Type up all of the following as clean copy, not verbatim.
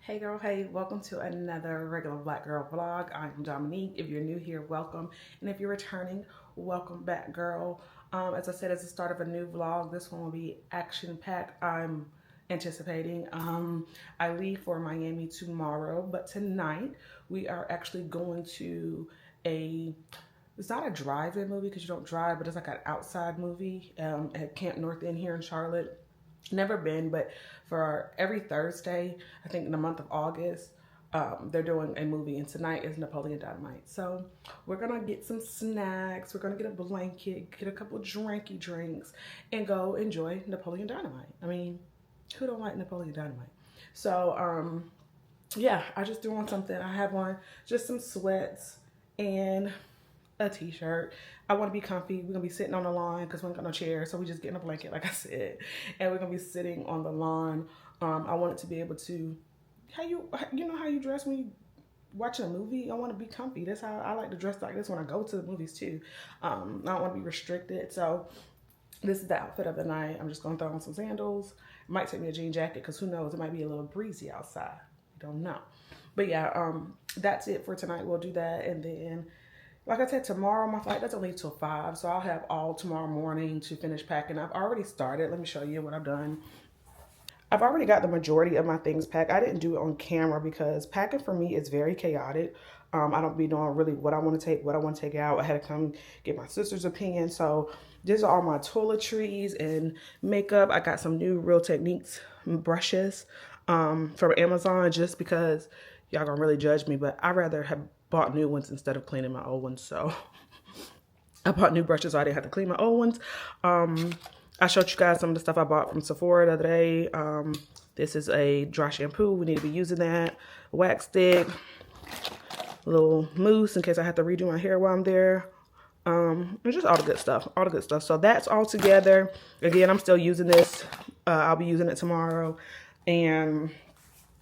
Hey girl, hey, welcome to another regular black girl vlog. I'm Dominique. If you're new here, welcome. And if you're returning, welcome back, girl. As I said, it's the start of a new vlog. This one will be action packed. I'm anticipating. I leave for Miami tomorrow, but tonight we are actually going to it's not a drive-in movie because you don't drive, but it's like an outside movie at Camp North End here in Charlotte. Never been, but for every Thursday, I think in the month of August, they're doing a movie, and tonight is Napoleon Dynamite. So we're gonna get some snacks, we're gonna get a blanket, get a couple drinky drinks, and go enjoy Napoleon Dynamite. I mean, who don't like Napoleon Dynamite? So yeah, I just doing something. I have on just some sweats and a t-shirt. I want to be comfy. We're gonna be sitting on the lawn because we ain't got no chair, so we just getting a blanket, like I said, and we're gonna be sitting on the lawn. I want it to be able to, you know how you dress when you watching a movie. I want to be comfy. That's how I like to dress like this when I go to the movies too. I don't want to be restricted, so this is the outfit of the night. I'm just gonna throw on some sandals. Might take me a jean jacket because who knows, it might be a little breezy outside. You don't know, but yeah, that's it for tonight. We'll do that, and then, like I said, tomorrow my flight doesn't leave till 5, so I'll have all tomorrow morning to finish packing. I've already started. Let me show you what I've done. I've already got the majority of my things packed. I didn't do it on camera because packing for me is very chaotic. I don't be knowing really what I want to take, what I want to take out. I had to come get my sister's opinion. So these are all my toiletries and makeup. I got some new Real Techniques brushes from Amazon just because y'all gonna really judge me, but I'd rather have bought new ones instead of cleaning my old ones. So I bought new brushes so I didn't have to clean my old ones. I showed you guys some of the stuff I bought from Sephora the other day. This is a dry shampoo. We need to be using that. Wax stick, a little mousse in case I have to redo my hair while I'm there. And just all the good stuff, all the good stuff. So that's all together. Again, I'm still using this. I'll be using it tomorrow. And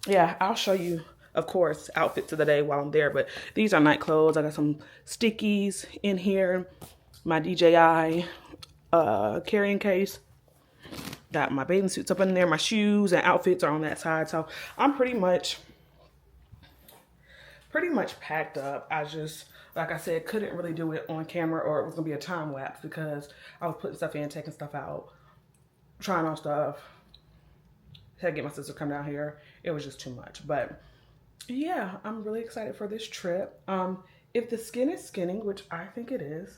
yeah, I'll show you, of course, outfits of the day while I'm there, but these are night clothes. I got some stickies in here, my DJI carrying case, got my bathing suits up in there, my shoes and outfits are on that side. So I'm pretty much packed up. I just, like I said, couldn't really do it on camera or it was gonna be a time lapse because I was putting stuff in, taking stuff out, trying on stuff. Had to get my sister to come down here. It was just too much, but yeah, I'm really excited for this trip. If the skin is skinning, which I think it is,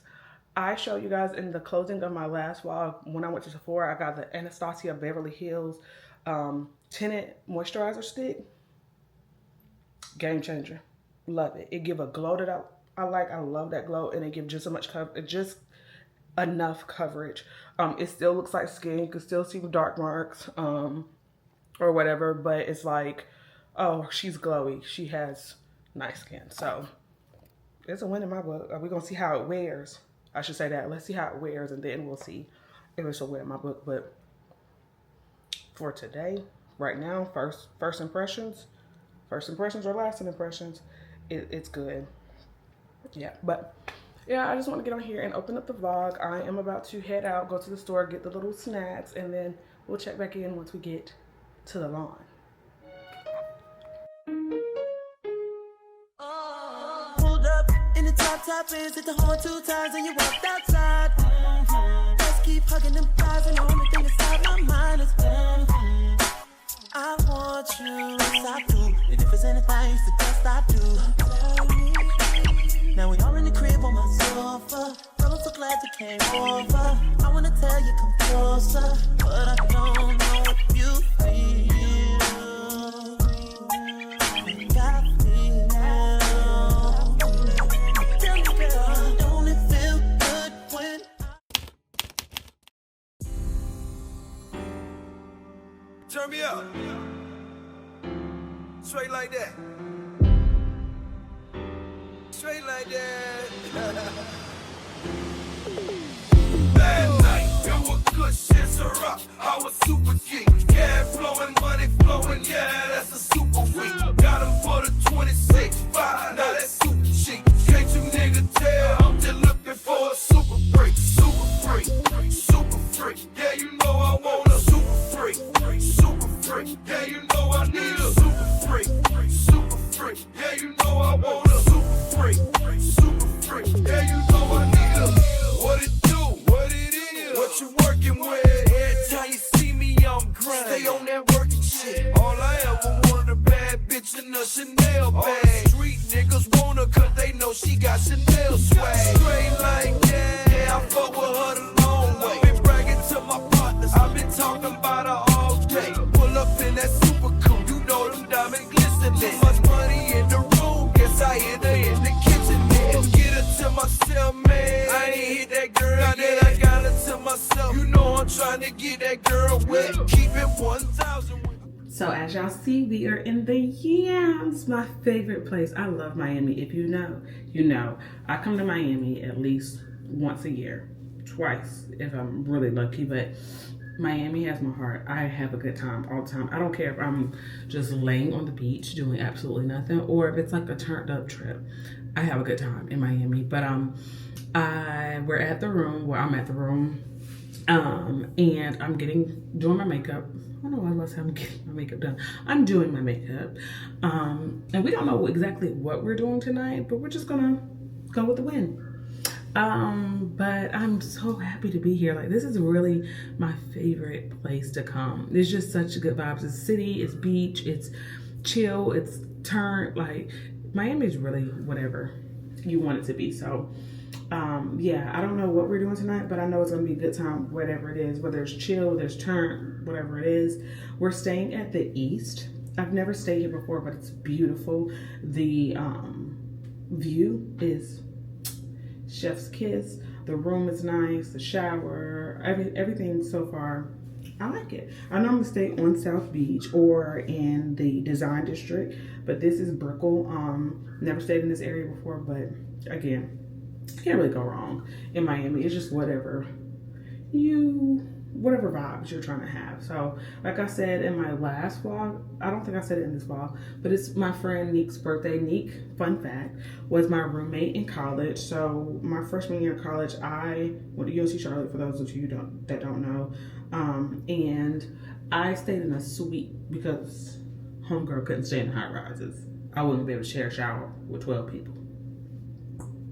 I showed you guys in the closing of my last vlog when I went to Sephora, I got the Anastasia Beverly Hills tinted moisturizer stick. Game changer. Love it. It give a glow that I like. I love that glow, and it give just so much cover, just enough coverage. It still looks like skin. You can still see dark marks or whatever, but it's like, oh, she's glowy. She has nice skin. So it's a win in my book. We're going to see how it wears. I should say that. Let's see how it wears, and then we'll see if it's a win in my book. But for today, right now, first impressions or lasting impressions, it's good. Yeah, but yeah, I just want to get on here and open up the vlog. I am about to head out, go to the store, get the little snacks, and then we'll check back in once we get to the lawn. Top ends, hit the horn 2 times and you walked outside. Let's keep hugging them thighs, and the only thing inside my mind is I want you, yes I do. And if there's anything you suggest, I do. Now we are in the crib on my sofa. Girl, I'm so glad you came over. I wanna tell you come closer, but I don't know what you feel. Turn me up. Straight like that. Straight like that. Bad night, it was good shit, sir. I was super geek. Cash flowing, money flowing, yeah, that's a super freak. Got him for the 26.5, now that's super chic. Can't you nigga tell, I'm just looking for a super freak. Super freak, super freak. Yeah, you know I want a super freak. Super freak. Yeah, you know I need a super freak. kitchen a Chanel bag. Street niggas want her cause they know she got Chanel swag. Straight like that, yeah, I fuck with her the long way. Been bragging to my partners, I've been talking about her all day. Pull up in that super coupe, you know them diamond glistening. Too much money in the room, guess I hit her in the kitchen. Then get her to myself, man. I ain't hit that girl yet. I got her to myself. You know I'm trying to get that girl wet. Keep it 1,000. So as y'all see, we are in the Yams, my favorite place. I love Miami. If you know, you know. I come to Miami at least once a year, twice if I'm really lucky, but Miami has my heart. I have a good time all the time. I don't care if I'm just laying on the beach doing absolutely nothing or if it's like a turned up trip. I have a good time in Miami. But we're at the room, well, I'm at the room, and I'm doing my makeup. I don't know why I was I'm getting my makeup done. I'm doing my makeup. And we don't know exactly what we're doing tonight, but we're just gonna go with the wind. But I'm so happy to be here. Like, this is really my favorite place to come. There's just such good vibes. It's city, it's beach, it's chill, it's turned, like, Miami is really whatever you want it to be. So, yeah, I don't know what we're doing tonight, but I know it's gonna be a good time, whatever it is, whether it's chill, whether it's turn, whatever it is. We're staying at the East. I've never stayed here before, but it's beautiful. The view is chef's kiss. The room is nice, the shower, everything so far. I like it. I normally stay on South Beach or in the Design District, but this is Brickell. Never stayed in this area before, but again, can't really go wrong in Miami. It's just whatever vibes you're trying to have. So like I said in my last vlog, I don't think I said it in this vlog, but it's my friend Neek's birthday. Neek, fun fact, was my roommate in college. So my freshman year of college, I went to UNC Charlotte, for those of you that don't know, and I stayed in a suite because homegirl couldn't stay in the high rises. I wouldn't be able to share a shower with 12 people.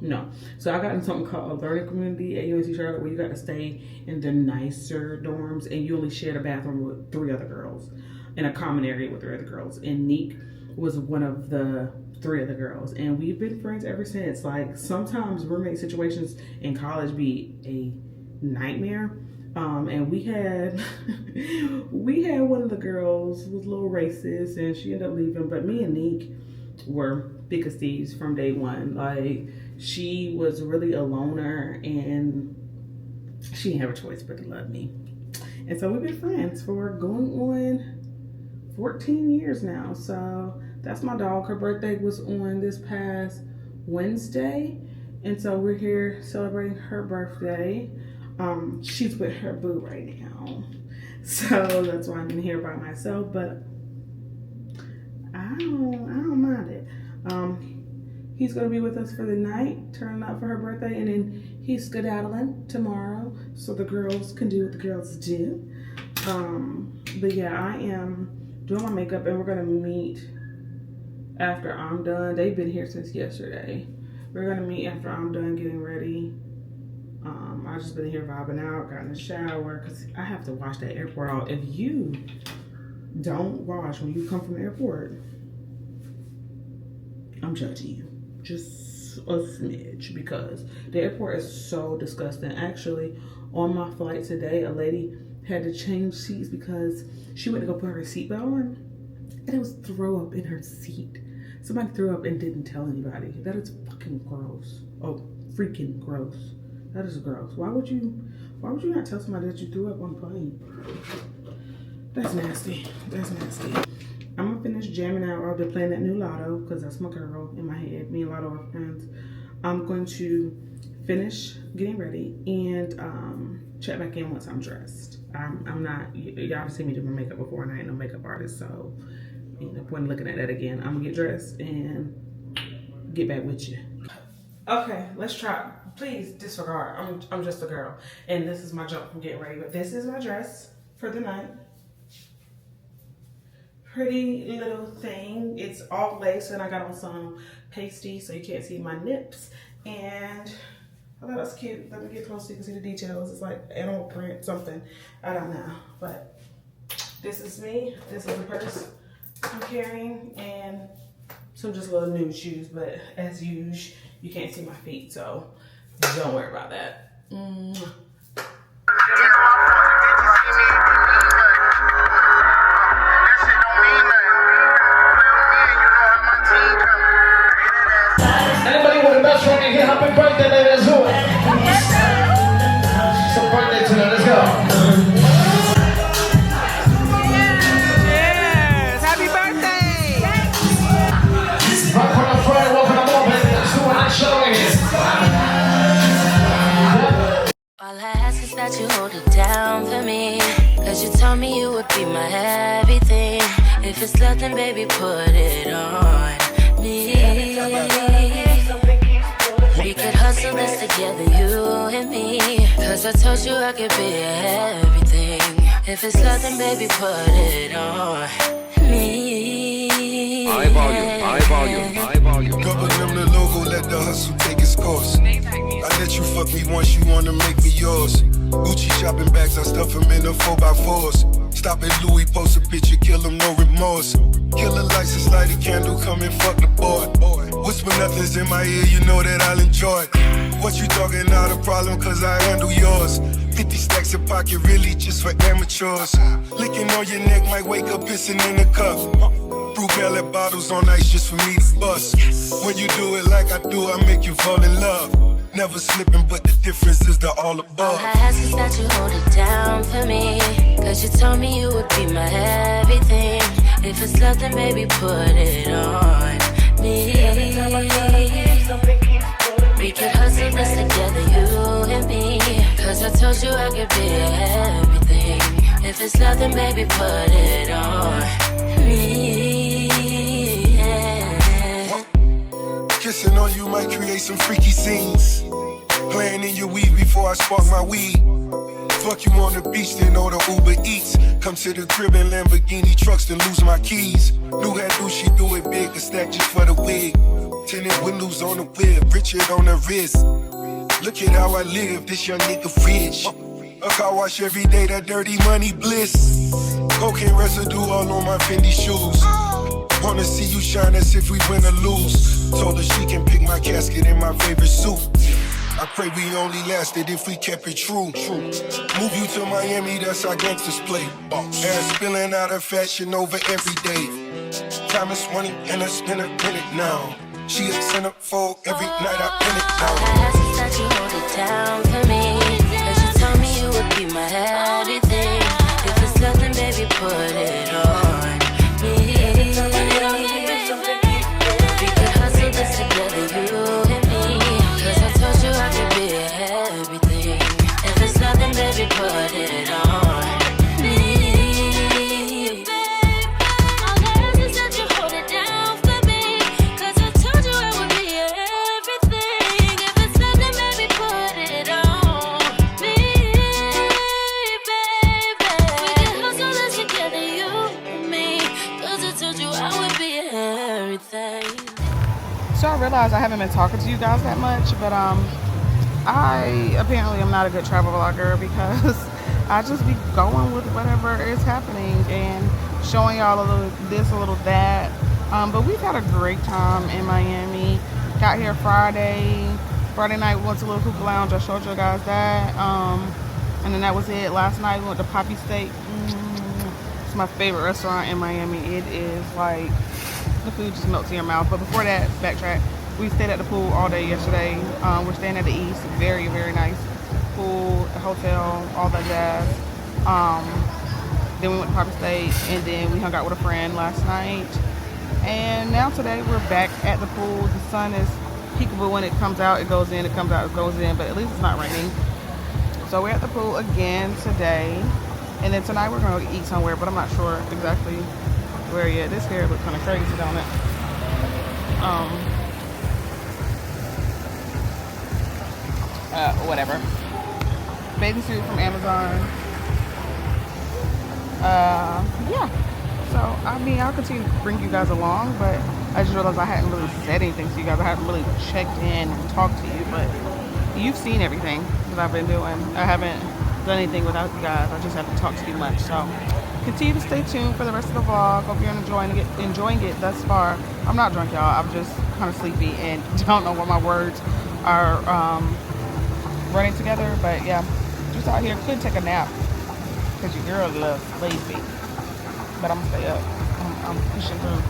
No. So I got in something called a learning community at UNC Charlotte, where you got to stay in the nicer dorms and you only shared a bathroom with 3 other girls in a common area with 3 other girls. And Neek was one of the 3 other girls. And we've been friends ever since. Like, sometimes roommate situations in college be a nightmare. And we had one of the girls who was a little racist and she ended up leaving. But me and Neek were thick as thieves from day one. Like, she was really a loner and she didn't have a choice but to love me. And so we've been friends for going on 14 years now. So that's my dog. Her birthday was on this past Wednesday. And so we're here celebrating her birthday. She's with her boo right now. So that's why I'm in here by myself, but I don't mind it. He's gonna be with us for the night, turning up for her birthday, and then he's skedaddling tomorrow so the girls can do what the girls do. But yeah, I am doing my makeup and we're gonna meet after I'm done. They've been here since yesterday. We're gonna meet after I'm done getting ready. I've just been here vibing out, got in the shower, because I have to wash that airport out. If you don't wash when you come from the airport, I'm judging you. Just a smidge, because the airport is so disgusting. Actually, on my flight today, a lady had to change seats because she went to go put her seatbelt on, and it was throw up in her seat. Somebody threw up and didn't tell anybody. That is fucking gross. Oh, freaking gross. That is gross. Why would you not tell somebody that you threw up on the plane? That's nasty. That's nasty. I'm gonna finish jamming out. I've been playing that new Lotto because that's my girl in my head. Me and Lotto are friends. I'm going to finish getting ready and check back in once I'm dressed. I'm not, y'all have seen me do my makeup before and I ain't no makeup artist, so ain't no point in looking at that again. I'm gonna get dressed and get back with you. Okay, let's try. Please disregard. I'm just a girl. And this is my jump from getting ready. But this is my dress for the night. Pretty little thing. It's all lace and I got on some pasty so you can't see my nips. And I thought it was cute. Let me get close so you can see the details. It's like animal print, something. I don't know. But this is me. This is the purse. I'm carrying, and some just little nude shoes, but as usual, you can't see my feet, so don't worry about that. Anybody with a best friend in here? Happy birthday, ladies. Who? Some birthday tonight. Let's go. Yes, happy birthday! Rock on the Friday, walk on the moment. Let's do an show in here. All I ask is that you hold it down for me. Cause you told me you would be my everything. If it's love, then baby, put it on me. We could hustle this together, you and me. Cause I told you I could be everything. If it's love, then baby, put it on me. High volume, high volume, high volume. Cover them the logo, let the hustle take its course. I let you fuck me once, you wanna make me yours. Gucci shopping bags, I stuff them in the 4x4s. Stop at Louis, post a picture, kill them, no remorse. Kill a license, light a candle, come and fuck the boy. Whisper nothing's in my ear, you know that I'll enjoy it. What you talking, not a problem, cause I handle yours. 50 stacks of pocket, really just for amateurs. Licking on your neck, might wake up pissing in the cup. Fruit mallet bottles on ice just for me to bust. When you do it like I do, I make you fall in love. Never slipping, but the difference is the all above. All I ask is that you hold it down for me. Cause you told me you would be my everything. If it's love, then baby, put it on me. We could hustle this together, you and me. Cause I told you I could be everything. If it's love, then baby, put it on me. Kissing on you might create some freaky scenes. Playing in your weed before I spark my weed. Fuck you on the beach, then order Uber Eats. Come to the crib in Lamborghini trucks, then lose my keys. Knew how do she do it big, a stack just for the wig. Tinted windows on the whip, Richard on the wrist. Look at how I live, this young nigga rich. A car wash every day, that dirty money bliss. Cocaine residue all on my Fendi shoes. Wanna see you shine as if we win or lose. Told her she can pick my casket in my favorite suit. I pray we only lasted if we kept it true. Move you to Miami, that's how gangsters play. Hair spilling out of fashion over every day. Time is money and I spend a minute now. She a centerfold every night I pin it All I ask is that you hold it down for me. Cause you told me you would be my everything. If it's nothing, baby, put it on me. We could hustle this together, you and me. Cause I told you I could be everything. If it's nothing, baby, put it on me. All I ask is that you hold it down for me. Cause I told you I would be everything. If it's nothing, baby, put it on me, baby. We can hustle this together, you and me. Cause I told you I would be everything. So I realized I haven't been talking to you guys that much, but I apparently am not a good travel vlogger because I just be going with whatever is happening and showing y'all a little this, a little that. But we've had a great time in Miami. Got here Friday night, we went to Little Hookah Lounge. I showed you guys that. And then that was it. Last night we went to Poppy Steak. It's my favorite restaurant in Miami. It is like, the food just melts in your mouth. But before that, backtrack, we stayed at the pool all day yesterday. We're staying at the East. Very, very nice pool, hotel, all that jazz. Then we went to Poppy State, and then we hung out with a friend last night. And now today we're back at the pool. The sun is peekaboo. When it comes out, it goes in. It comes out, it goes in. But at least it's not raining. So we're at the pool again today. And then tonight we're going to eat somewhere, but I'm not sure exactly where yet. This hair looks kind of crazy, don't it? Whatever. Bathing suit from Amazon. Yeah. So, I mean, I'll continue to bring you guys along, but I just realized I hadn't really said anything to you guys. I hadn't really checked in and talked to you, but you've seen everything that I've been doing. I haven't done anything without you guys. I just haven't talked to you much. So, continue to stay tuned for the rest of the vlog. Hope you're enjoying it thus far. I'm not drunk, y'all. I'm just kind of sleepy and don't know what my words are running together. But yeah, just out here. Could take a nap because your girl loves sleepy. But I'm gonna stay up. I'm pushing through.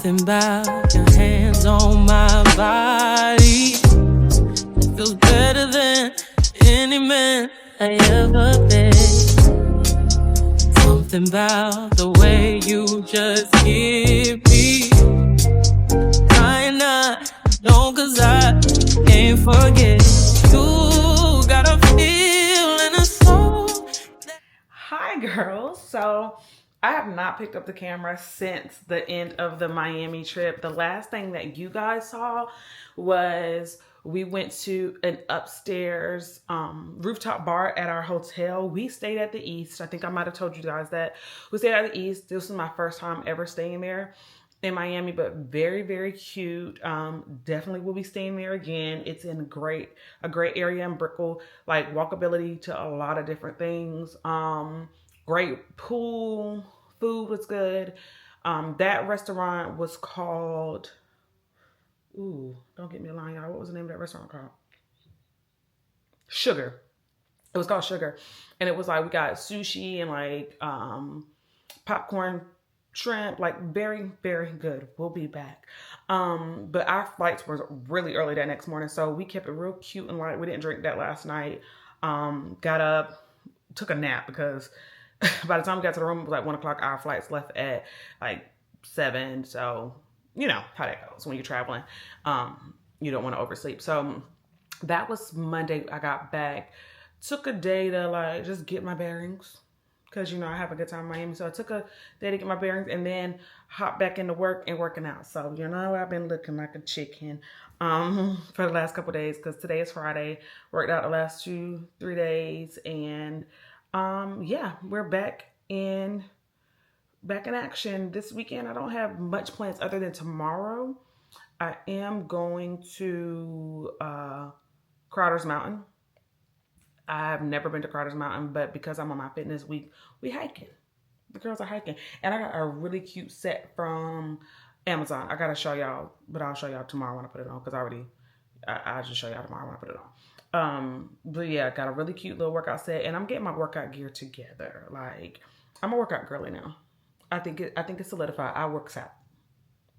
Something about your hands on my body. It feels better than any man I ever been. Something about the way you just give me. Trying not, don't, cause I can't forget. You got a feel and a soul. Hi girls. So I have not picked up the camera since the end of the Miami trip. The last thing that you guys saw was we went to an upstairs rooftop bar at our hotel. We stayed at the East. I think I might have told you guys that. We stayed at the East. This was my first time ever staying there in Miami, but very, very cute. Definitely will be staying there again. It's in a great area in Brickell, like walkability to a lot of different things. Great pool, food was good. That restaurant was called, ooh, don't get me a line, y'all. What was the name of that restaurant called? Sugar. It was called Sugar. And it was like, we got sushi and like popcorn, shrimp, like very, very good. We'll be back. But our flights were really early that next morning. So we kept it real cute and light. We didn't drink that last night. Got up, took a nap because by the time we got to the room, it was like 1 o'clock. Our flights left at like 7. So you know how that goes when you're traveling. You don't want to oversleep. So that was Monday. I got back, took a day to like just get my bearings. Because, you know, I have a good time in Miami. So I took a day to get my bearings and then hop back into work and working out. So, you know, I've been looking like a chicken for the last couple of days because today is Friday. Worked out the last 2-3 days. And, yeah, we're back in action. This weekend, I don't have much plans other than tomorrow. I am going to Crowder's Mountain. I've never been to Crowder's Mountain, but because I'm on my fitness week, we hiking. The girls are hiking. And I got a really cute set from Amazon. I got to show y'all, but I'll show y'all tomorrow when I put it on because I'll just show y'all tomorrow when I put it on. But yeah, I got a really cute little workout set and I'm getting my workout gear together. Like, I'm a workout girly now. I think it's solidified. I work out.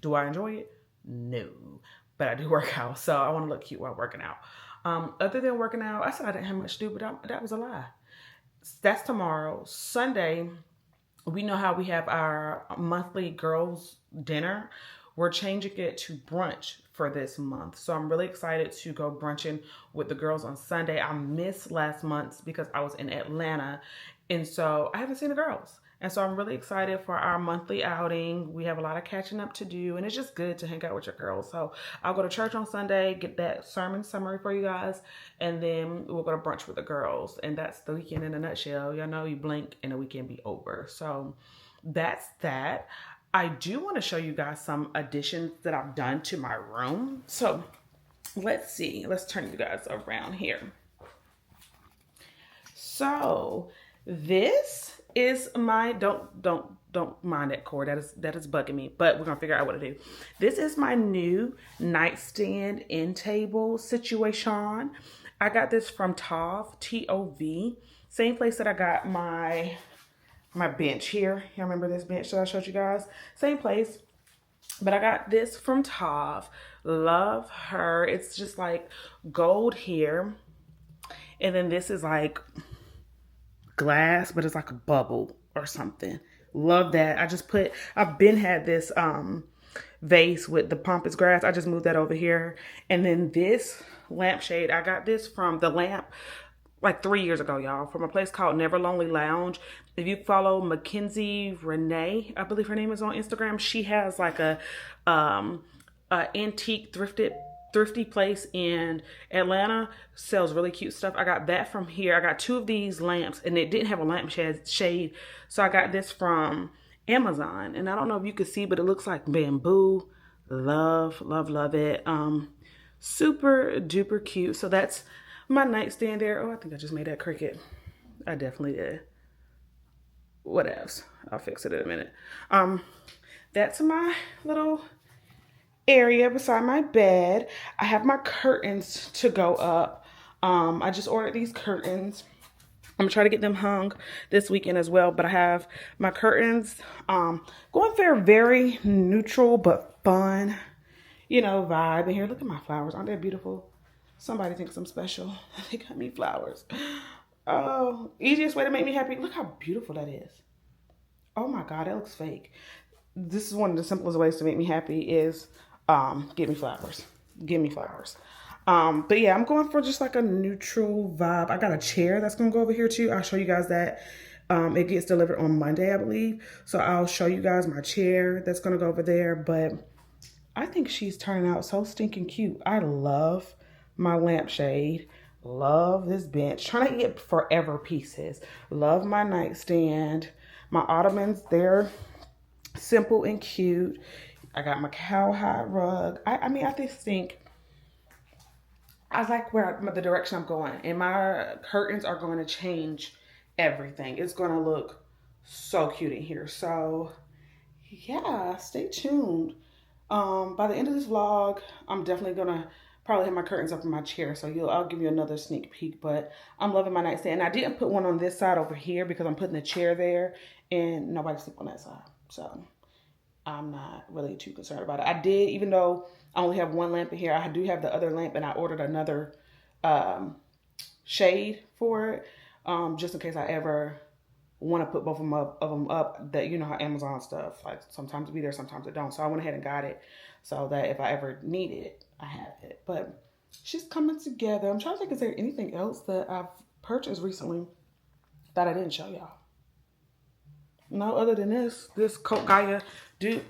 Do I enjoy it? No. But I do work out. So I want to look cute while working out. Other than working out, I said I didn't have much to do, but that was a lie. That's tomorrow. Sunday, we know how we have our monthly girls dinner. We're changing it to brunch for this month. So I'm really excited to go brunching with the girls on Sunday. I missed last month because I was in Atlanta. And so I haven't seen the girls. And so I'm really excited for our monthly outing. We have a lot of catching up to do, and it's just good to hang out with your girls. So I'll go to church on Sunday, get that sermon summary for you guys, and then we'll go to brunch with the girls. And that's the weekend in a nutshell. Y'all know you blink and the weekend be over. So that's that. I do want to show you guys some additions that I've done to my room. So let's see. Let's turn you guys around here. So this is my, don't mind that cord. That is bugging me, but we're gonna figure out what to do. This is my new nightstand end table situation. I got this from Tov, T-O-V. Same place that I got my bench here. You remember this bench that I showed you guys? Same place, but I got this from Tov. Love her. It's just like gold here. And then this is like glass, but it's like a bubble or something. Love that. I've been had this vase with the pampas grass. I just moved that over here. And then this lampshade, I got this from the lamp like 3 years ago, y'all, from a place called Never Lonely Lounge. If you follow Mackenzie Renee, I believe her name is on Instagram, she has like a antique thrifted thrifty place in Atlanta sells really cute stuff. I got that from here. I got 2 of these lamps, and it didn't have a lamp shade, so I got this from Amazon. And I don't know if you can see, but it looks like bamboo. Love, love, love it. Super duper cute. So that's my nightstand there. Oh, I think I just made that cricket. I definitely did. What else? I'll fix it in a minute. That's my little area beside my bed. I have my curtains to go up. I just ordered these curtains. I'm gonna try to get them hung this weekend as well, but I have my curtains going for a very neutral but fun, you know, vibe. And here, look at my flowers. Aren't they beautiful? Somebody thinks I'm special. They got me flowers. Oh, easiest way to make me happy. Look how beautiful that is. Oh my God, that looks fake. This is one of the simplest ways to make me happy is give me flowers. Give me flowers. But yeah, I'm going for just like a neutral vibe. I got a chair that's gonna go over here too. I'll show you guys that. It gets delivered on Monday, I believe. So I'll show you guys my chair that's gonna go over there. But I think she's turning out so stinking cute. I love my lampshade. Love this bench. Trying to get forever pieces. Love my nightstand. My ottomans, they're simple and cute. I got my cowhide rug. I mean, I just think I like the direction I'm going, and my curtains are going to change everything. It's going to look so cute in here. So yeah, stay tuned. By the end of this vlog, I'm definitely going to probably have my curtains up in my chair. So I'll give you another sneak peek, but I'm loving my nightstand. I didn't put one on this side over here because I'm putting the chair there and nobody sleep on that side. So I'm not really too concerned about it. I did, even though I only have one lamp in here, I do have the other lamp, and I ordered another shade for it, just in case I ever want to put both of them up. That, you know how Amazon stuff, like sometimes it be there, sometimes it don't. So I went ahead and got it so that if I ever need it, I have it. But she's coming together. I'm trying to think, is there anything else that I've purchased recently that I didn't show y'all? No, other than this Coke Gaia dupe.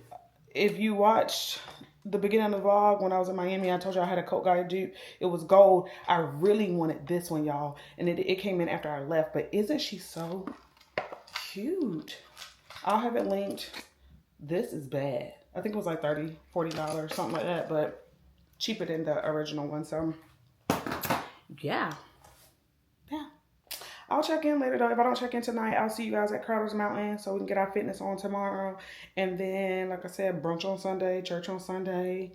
If you watched the beginning of the vlog when I was in Miami, I told you I had a Coke Gaia dupe. It was gold. I really wanted this one, y'all. And it came in after I left. But isn't she so cute? I'll have it linked. This is bad. I think it was like $30, $40, something like that. But cheaper than the original one. So yeah. I'll check in later though. If I don't check in tonight, I'll see you guys at Crowder's Mountain so we can get our fitness on tomorrow. And then, like I said, brunch on Sunday, church on Sunday,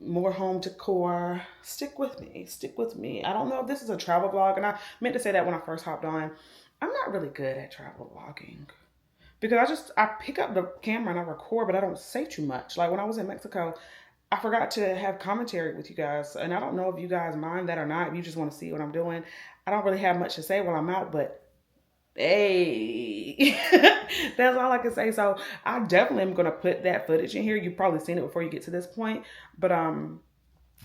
more home decor. Stick with me. Stick with me. I don't know if this is a travel vlog, and I meant to say that when I first hopped on. I'm not really good at travel vlogging because I pick up the camera and I record, but I don't say too much. Like when I was in Mexico, I forgot to have commentary with you guys, and I don't know if you guys mind that or not. If you just want to see what I'm doing, I don't really have much to say while I'm out, but hey, that's all I can say. So I definitely am going to put that footage in here. You've probably seen it before you get to this point, but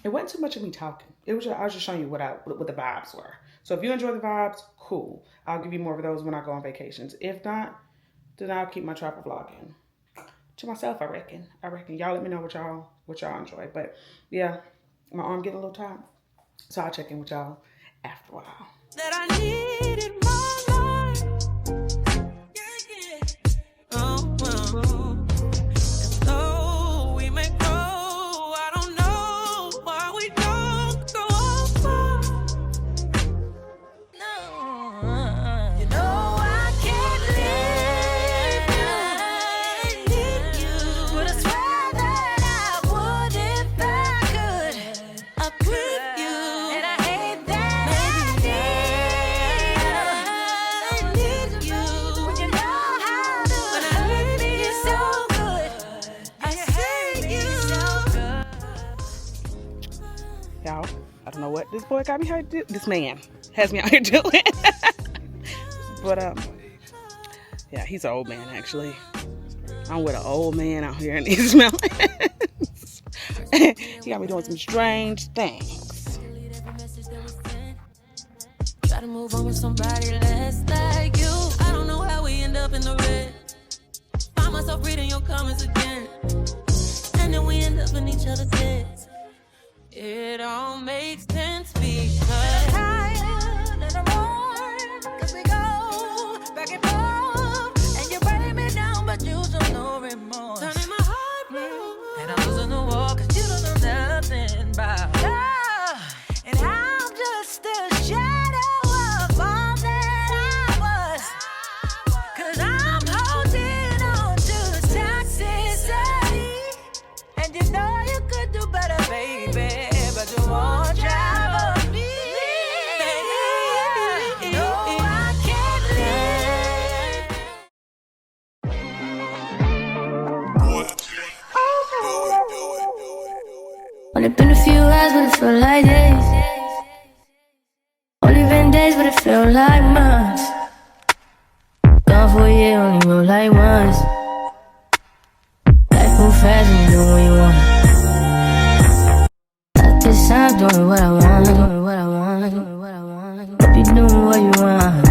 it wasn't too much of me talking. I was just showing you what the vibes were. So if you enjoy the vibes, cool. I'll give you more of those when I go on vacations. If not, then I'll keep my travel vlogging to myself. I reckon y'all let me know what y'all enjoy. But yeah, my arm getting a little tired, so I'll check in with y'all after a while. That I needed my life. Yeah. Oh. As though we may grow, I don't know why we don't go far. No. You know I can't live. I need you. But I swear that I would if I could. I quit you. And I hate that. Y'all, I don't know what this boy got me out here this man has me out here doing. But yeah, he's an old man actually. I'm with an old man out here in these mountains. He got me doing some strange things. Try to move on with somebody less like you. I don't know how we end up in the red. Find myself reading your comments again, and then we end up in each other's heads. Yeah. And it's been a few hours, but it felt like days. Only been days, but it felt like months. Gone for a year, only roll like once. Life move fast and you do what you want. At this time, doing what I want, doing what I want, doing what I want. Hope you doing what you want.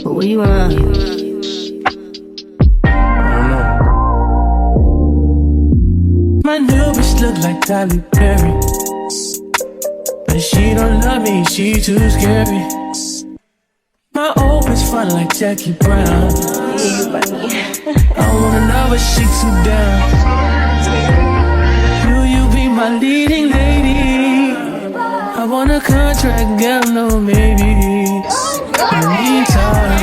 But what you want? My new bitch look like Tyler Perry, but she don't love me, she too scary. My old bitch fun like Jackie Brown. I wanna know but she too down. Will you be my leading lady? I want a contract, girl, no maybe. In the meantime,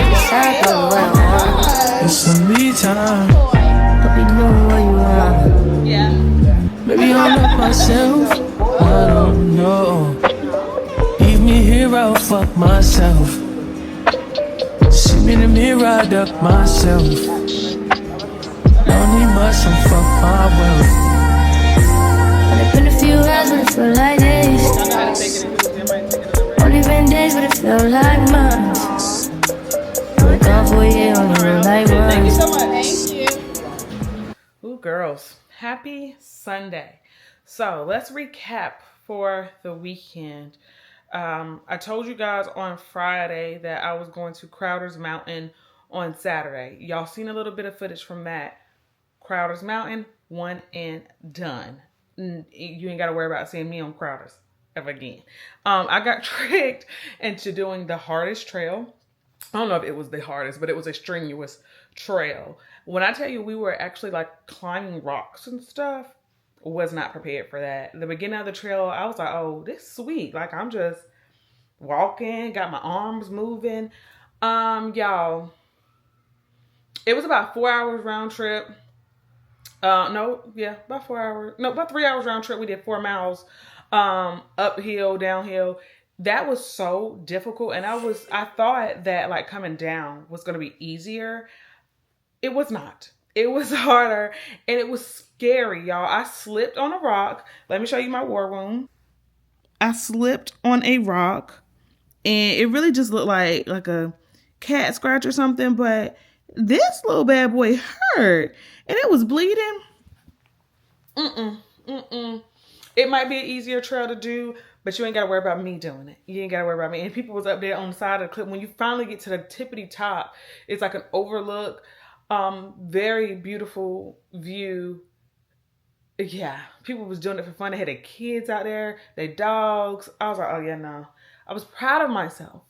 it's some me time. Hope you doing what you want. Maybe I'm not myself, I don't know. Leave me here, I'll fuck myself. See me in the mirror, I duck myself. Don't need much, I'm fuck my wealth. And it's been a few hours, but it felt like days. Only been days, but it felt like months. We're gone for a year, only roll like once. Thank you so much. Thank you. Ooh, girls. Happy Sunday. So let's recap for the weekend. I told you guys on Friday that I was going to Crowder's Mountain on Saturday. Y'all seen a little bit of footage from that. Crowder's Mountain, one and done. You ain't got to worry about seeing me on Crowder's ever again. I got tricked into doing the hardest trail. I don't know if it was the hardest, but it was a strenuous trail. When I tell you we were actually like climbing rocks and stuff, was not prepared for that. The beginning of the trail, I was like, oh, this is sweet. Like I'm just walking, got my arms moving. Y'all, it was about 4 hours round trip. About 4 hours. No, about 3 hours round trip. We did 4 miles, uphill, downhill. That was so difficult. And I thought that like coming down was going to be easier. It was not. It was harder and it was scary, y'all. I slipped on a rock. Let me show you my war wound. I slipped on a rock and it really just looked like a cat scratch or something, but this little bad boy hurt and it was bleeding. It might be an easier trail to do, but you ain't got to worry about me doing it. You ain't got to worry about me. And people was up there on the side of the cliff. When you finally get to the tippity top, it's like an overlook. Very beautiful view. Yeah, people was doing it for fun. They had their kids out there, their dogs. I was like, oh yeah, no. I was proud of myself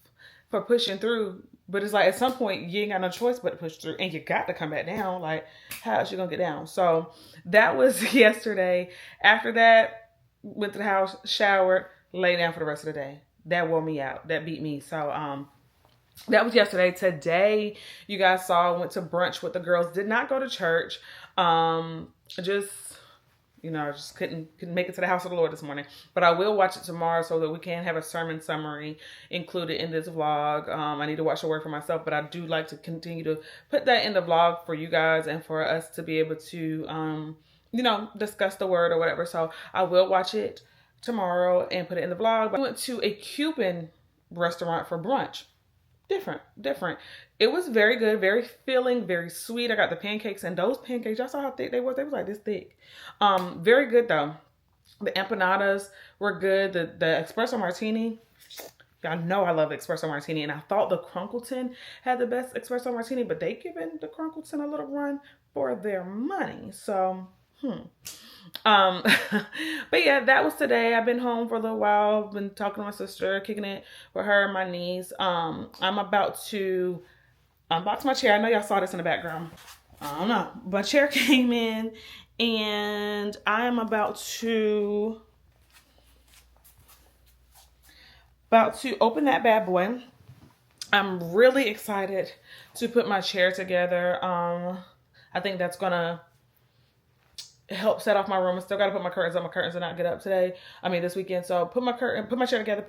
for pushing through. But it's like at some point you ain't got no choice but to push through, and you got to come back down. Like, how else you gonna get down? So that was yesterday. After that, went to the house, showered, lay down for the rest of the day. That wore me out. That beat me. So that was yesterday. Today, you guys saw, I went to brunch with the girls. Did not go to church. Just couldn't make it to the house of the Lord this morning. But I will watch it tomorrow so that we can have a sermon summary included in this vlog. I need to watch the word for myself, but I do like to continue to put that in the vlog for you guys and for us to be able to, discuss the word or whatever. So I will watch it tomorrow and put it in the vlog. But I went to a Cuban restaurant for brunch. Different. It was very good, very filling, very sweet. I got the pancakes, and those pancakes, y'all saw how thick they was. They was like this thick. Very good though. The empanadas were good. The espresso martini, y'all know I love espresso martini, and I thought the Crunkleton had the best espresso martini, but they given the Crunkleton a little run for their money. So, but yeah, that was today. I've been home for a little while. I've been talking to my sister, kicking it with her and my niece. I'm about to unbox my chair. I know y'all saw this in the background. I don't know. My chair came in and I am about to open that bad boy. I'm really excited to put my chair together. I think that's gonna help set off my room. I still gotta put my curtains up. My curtains did not get up this weekend. So put my chair together,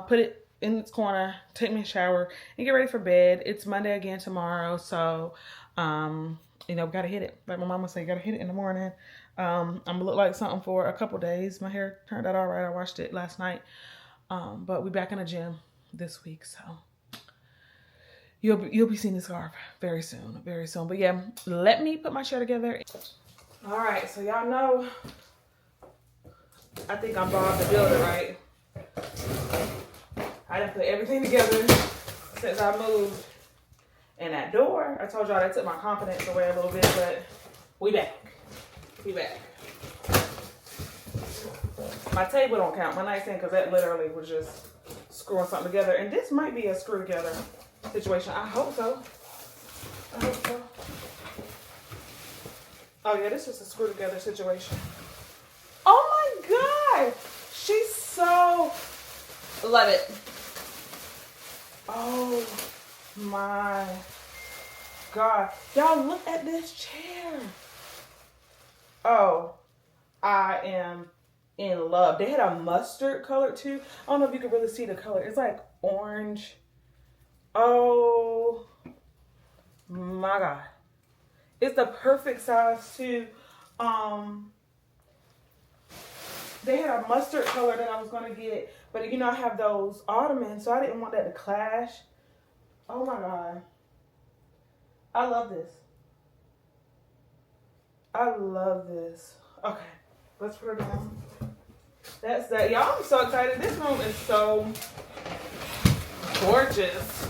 put it in its corner, take me a shower, and get ready for bed. It's Monday again tomorrow, so you know, gotta hit it. Like my mama said, gotta hit it in the morning. I'm gonna look like something for a couple days. My hair turned out all right. I washed it last night. But we back in the gym this week, so you'll be seeing this scarf very soon, very soon. But yeah, let me put my shirt together. All right, so y'all know, I think I'm Bob the Builder, right? I done put everything together since I moved. And that door, I told y'all that took my confidence away a little bit, but we back. We back. My table don't count, my nightstand, because that literally was just screwing something together. And this might be a screw together situation. I hope so. I hope so. Oh yeah, this is a screw together situation. Oh my God. She's so, love it. Oh my God. Y'all look at this chair. Oh, I am in love. They had a mustard color too. I don't know if you can really see the color. It's like orange. Oh my God. It's the perfect size too. They had a mustard color that I was gonna get, but you know I have those ottomans, so I didn't want that to clash. Oh my God. I love this. I love this. Okay, let's put her down. That's that. Y'all, I'm so excited. This room is so gorgeous.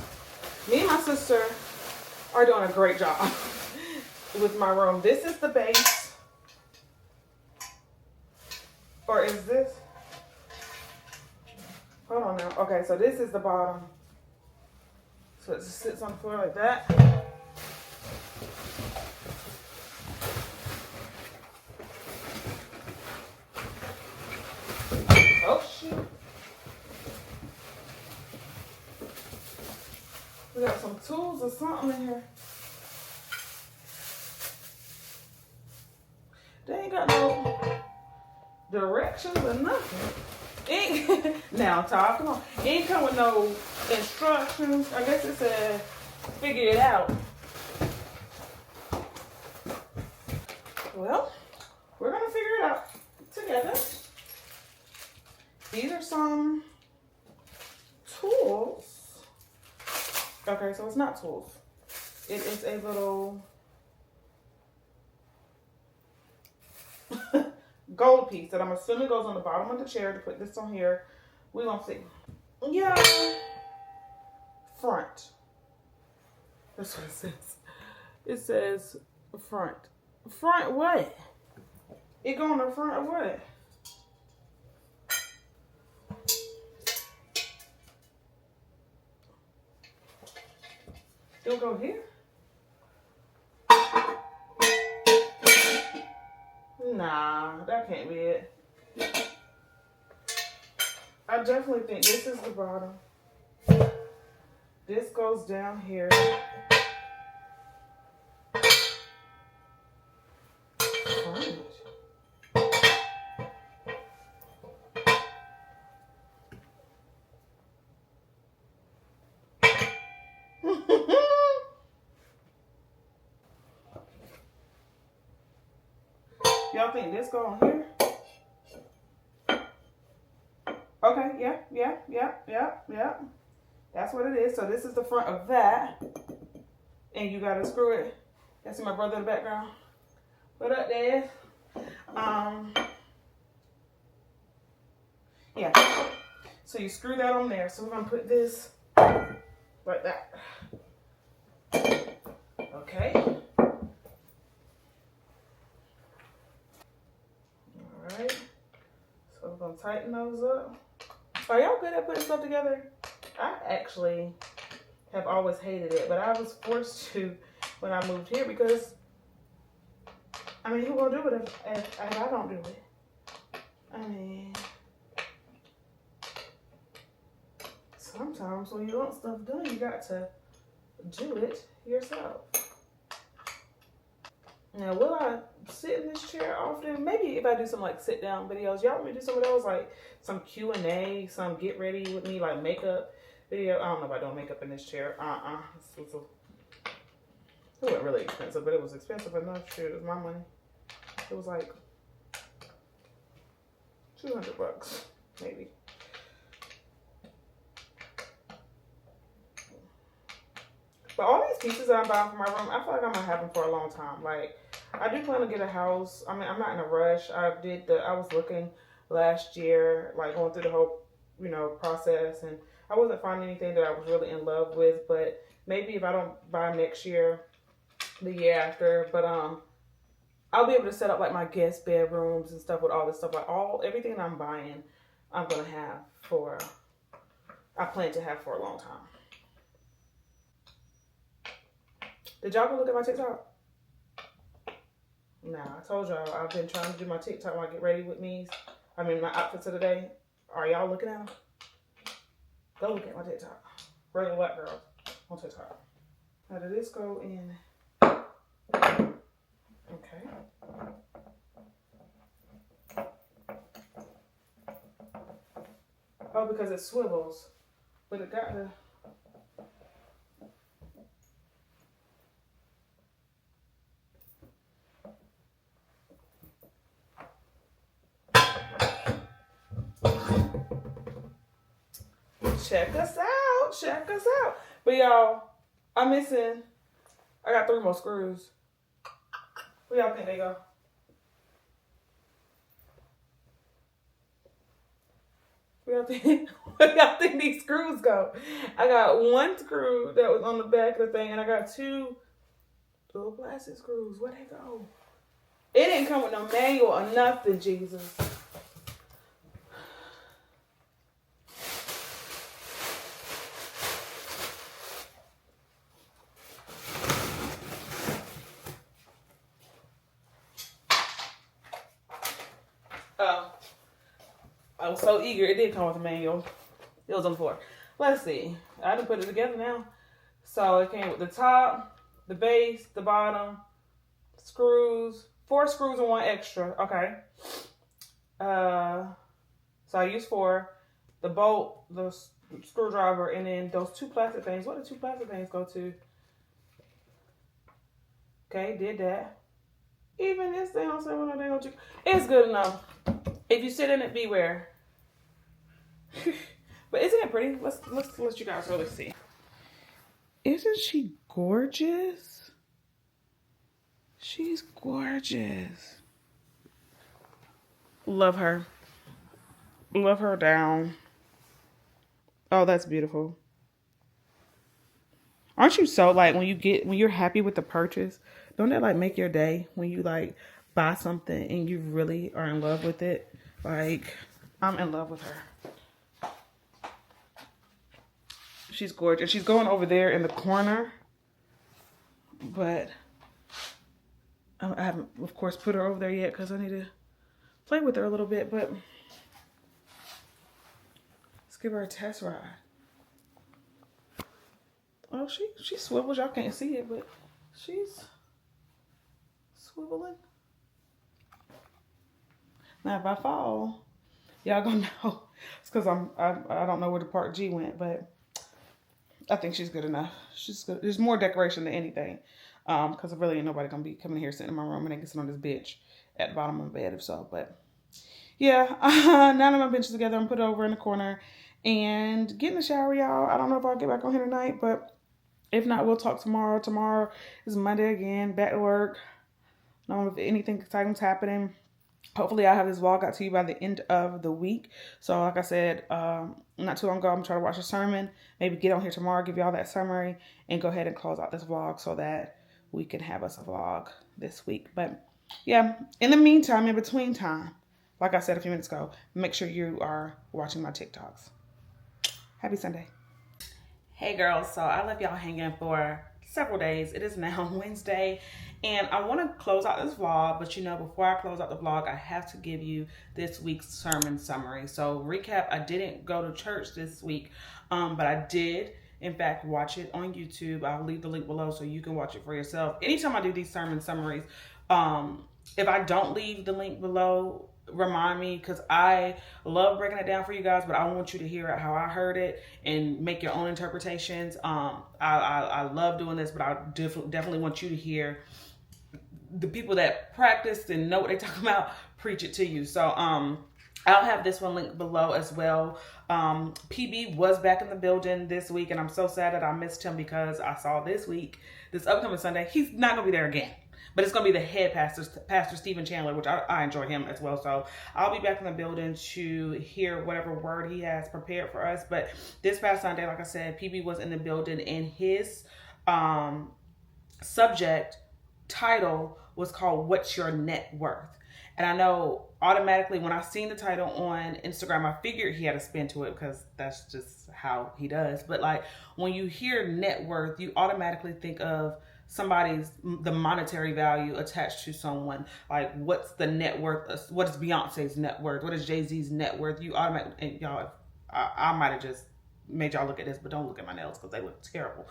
Me and my sister are doing a great job with my room. This is the base. Or is this? Hold on now. Okay, so this is the bottom. So it just sits on the floor like that. Oh, shoot. We got some tools or something in here. They ain't got no directions or nothing. Now, Todd, come on. It ain't come with no instructions. I guess it said figure it out. Well, we're going to figure it out together. These are some tools. Okay, so it's not tools. It is a little gold piece that I'm assuming goes on the bottom of the chair to put this on here. We're going to see. Yeah. Front. That's what it says. It says front. Front what? It go on the front of what? It'll go here? Nah, that can't be it. I definitely think this is the bottom. This goes down here. Y'all think this go on here? Okay, yeah. That's what it is. So this is the front of that. And you gotta screw it. That's my brother in the background. What up, Dad? Yeah. So you screw that on there. So we're gonna put this like that. Okay. Alright. So we're gonna tighten those up. Are y'all good at putting stuff together? I actually have always hated it, but I was forced to when I moved here because, I mean, who gonna do it if I don't do it? I mean, sometimes when you want stuff done, you got to do it yourself. Now, will I sit in this chair often? Maybe if I do some like sit down videos. Y'all want me to do some of those, like some Q&A, some get ready with me, like makeup video. I don't know about doing makeup in this chair. It wasn't really expensive, but it was expensive enough. Shoot, it was my money. It was like $200, maybe. But all these pieces that I'm buying for my room, I feel like I'm gonna have them for a long time. Like, I do plan to get a house. I mean, I'm not in a rush. I was looking last year, like going through the whole, process, and I wasn't finding anything that I was really in love with. But maybe if I don't buy next year, the year after. But I'll be able to set up like my guest bedrooms and stuff with all this stuff. Like everything I'm buying, I plan to have for a long time. Did y'all go look at my TikTok? Nah, I told y'all I've been trying to do my TikTok while I get ready with me. My outfits of the day. Are y'all looking at them? Go look at my TikTok. Regular Black Girl on TikTok. Now did this go in? Okay. Oh, because it swivels. But it got the... Check us out. Check us out. But y'all, I got 3 more screws. Where y'all think they go? Where y'all think these screws go? I got 1 screw that was on the back of the thing, and I got 2 little plastic screws. Where'd they go? It didn't come with no manual or nothing, Jesus. I was so eager. It did come with a manual. It was on the floor. Let's see. I done put it together now. So it came with the top, the base, the bottom, screws, 4 screws and 1 extra. Okay. So I used 4. The bolt, the screwdriver, and then those 2 plastic things. What did 2 plastic things go to? Okay, did that. Even this thing, I'm saying, well, they don't. It's good enough. If you sit in it, beware. But isn't it pretty? Let's let you guys really see. Isn't she gorgeous? She's gorgeous. Love her. Love her down. Oh, that's beautiful. Aren't you so like when you're happy with the purchase? Don't that like make your day when you like buy something and you really are in love with it? Like, I'm in love with her. She's gorgeous. She's going over there in the corner, but I haven't, of course, put her over there yet because I need to play with her a little bit. But let's give her a test ride. Oh, she swivels. Y'all can't see it, but she's swiveling. Now, if I fall, y'all gonna know. It's because I don't know where the part G went, but I think she's good enough. She's good. There's more decoration than anything, because really ain't nobody gonna be coming here sitting in my room and they can sit on this bench at the bottom of my bed if so. But yeah, now that my bench is together, I'm put it over in the corner and get in the shower, y'all. I don't know if I'll get back on here tonight, but if not, we'll talk tomorrow. Tomorrow is Monday again, back to work. I don't know if anything exciting's happening. Hopefully I'll have this vlog out to you by the end of the week. So like I said, not too long ago, I'm trying to watch a sermon. Maybe get on here tomorrow, give y'all that summary, and go ahead and close out this vlog so that we can have us a vlog this week. But yeah, in the meantime, in between time, like I said a few minutes ago, make sure you are watching my TikToks. Happy Sunday. Hey girls, so I left y'all hanging for several days. It is now Wednesday, and I want to close out this vlog, but before I close out the vlog, I have to give you this week's sermon summary. So recap, I didn't go to church this week, but I did in fact watch it on YouTube. I'll leave the link below so you can watch it for yourself. Anytime I do these sermon summaries, if I don't leave the link below, remind me, because I love breaking it down for you guys, but I want you to hear it how I heard it and make your own interpretations. I love doing this, but I definitely want you to hear the people that practice and know what they talk about preach it to you. So I'll have this one linked below as well. PB was back in the building this week, and I'm so sad that I missed him, because I saw this upcoming Sunday, he's not gonna be there again. But it's going to be the head pastor, Pastor Stephen Chandler, which I enjoy him as well. So I'll be back in the building to hear whatever word he has prepared for us. But this past Sunday, like I said, PB was in the building, and his subject title was called "What's Your Net Worth?" And I know automatically when I seen the title on Instagram, I figured he had a spin to it, because that's just how he does. But like, when you hear net worth, you automatically think of the monetary value attached to someone. Like, what's the net worth? What is Beyonce's net worth? What is Jay-Z's net worth? You automatically, and y'all, I might have just made y'all look at this, but don't look at my nails because they look terrible.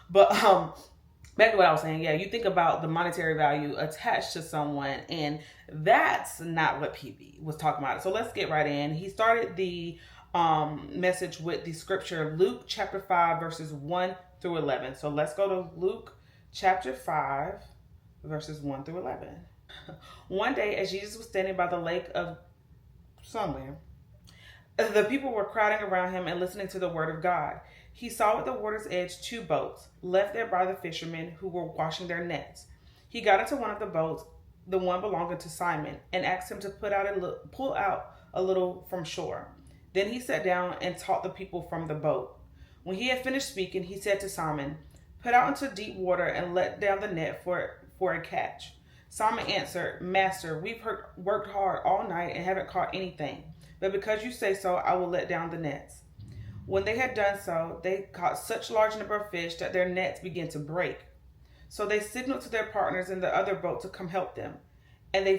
But back to what I was saying. Yeah, you think about the monetary value attached to someone, and that's not what PB was talking about. So let's get right in. He started the message with the scripture, Luke chapter 5, verses 1 through 11. So let's go to Luke chapter 5, verses 1 through 11. One day, as Jesus was standing by the lake of somewhere, the people were crowding around him and listening to the word of God. He saw at the water's edge 2 boats, left there by the fishermen who were washing their nets. He got into one of the boats, the one belonging to Simon, and asked him to pull out a little from shore. Then he sat down and taught the people from the boat. When he had finished speaking, he said to Simon, "Put out into deep water and let down the net for a catch." Simon answered, "Master, we've worked hard all night and haven't caught anything. But because you say so, I will let down the nets." When they had done so, they caught such large number of fish that their nets began to break. So they signaled to their partners in the other boat to come help them. And they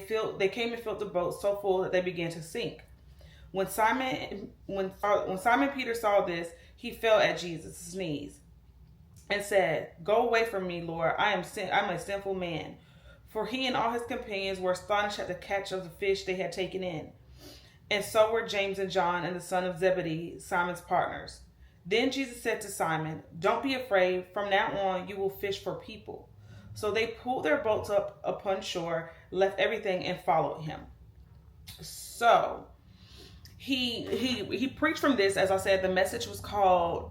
came and filled the boat so full that they began to sink. When Simon Peter saw this, he fell at Jesus' knees and said, "Go away from me, Lord, I'm a sinful man." For he and all his companions were astonished at the catch of the fish they had taken in. And so were James and John and the son of Zebedee, Simon's partners. Then Jesus said to Simon, "Don't be afraid. From now on, you will fish for people." So they pulled their boats up upon shore, left everything, and followed him. So he preached from this. As I said, the message was called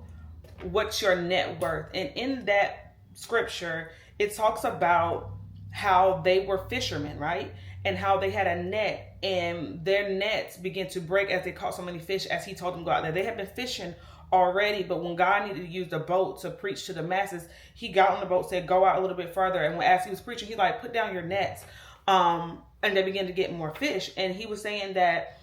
"What's Your Net Worth?" And in that scripture, it talks about how they were fishermen, right? And how they had a net, and their nets began to break as they caught so many fish, as he told them to go out there. They had been fishing already, but when God needed to use the boat to preach to the masses, he got on the boat, said, "Go out a little bit further." And as he was preaching, he like, "Put down your nets." And they began to get more fish. And he was saying that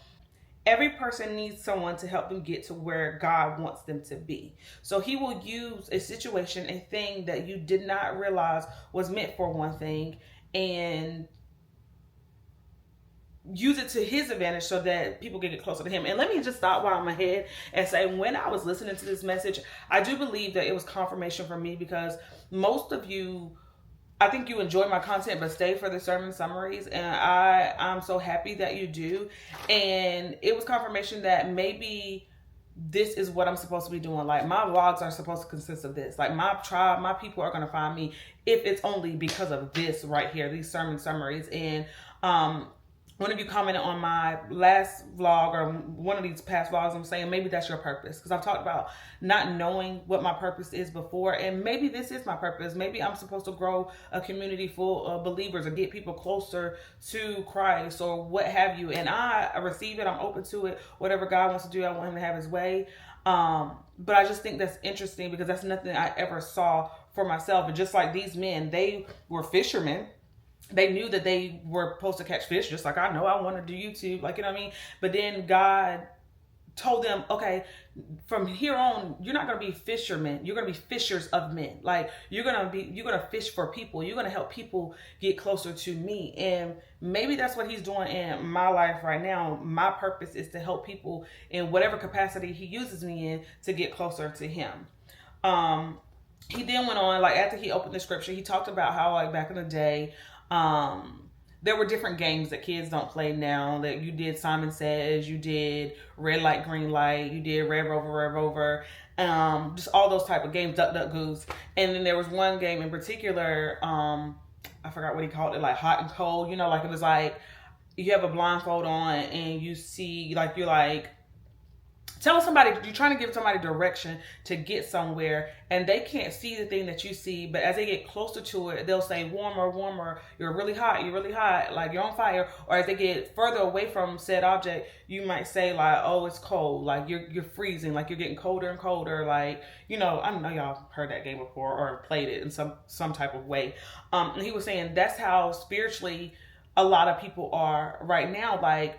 every person needs someone to help them get to where God wants them to be. So he will use a situation, a thing that you did not realize was meant for one thing, and use it to his advantage so that people can get closer to him. And let me just stop while I'm ahead and say, when I was listening to this message, I do believe that it was confirmation for me, because most of you, I think you enjoy my content but stay for the sermon summaries, and I'm so happy that you do. And it was confirmation that maybe this is what I'm supposed to be doing. Like, my vlogs are supposed to consist of this. Like, my tribe, my people are going to find me if it's only because of this right here, these sermon summaries. And one of you commented on my last vlog, or one of these past vlogs, I'm saying maybe that's your purpose, because I've talked about not knowing what my purpose is before, and maybe this is my purpose. Maybe I'm supposed to grow a community full of believers or get people closer to Christ or what have you, and I receive it. I'm open to it. Whatever God wants to do, I want him to have his way. But I just think that's interesting, because that's nothing I ever saw for myself. And just like these men, they were fishermen. They knew that they were supposed to catch fish, just like I know I want to do YouTube, like, you know what I mean? But then God told them, okay, from here on, you're not going to be fishermen. You're going to be fishers of men. Like, you're going to fish for people. You're going to help people get closer to me. And maybe that's what he's doing in my life right now. My purpose is to help people in whatever capacity he uses me in to get closer to him. He then went on, like, after he opened the scripture, he talked about how, like, back in the day, there were different games that kids don't play now. That you did Simon Says, you did Red Light, Green Light, you did Red Rover, Red Rover. Just all those type of games, Duck Duck Goose. And then there was one game in particular, I forgot what he called it, like Hot and Cold. You know, like it was like you have a blindfold on and you see, like you're like tell somebody, you're trying to give somebody direction to get somewhere, and they can't see the thing that you see, but as they get closer to it, they'll say warmer, warmer, you're really hot, like you're on fire. Or as they get further away from said object, you might say like, oh, it's cold, like you're freezing, like you're getting colder and colder, like, you know, I don't know, y'all heard that game before or played it in some type of way. And he was saying that's how spiritually a lot of people are right now. Like,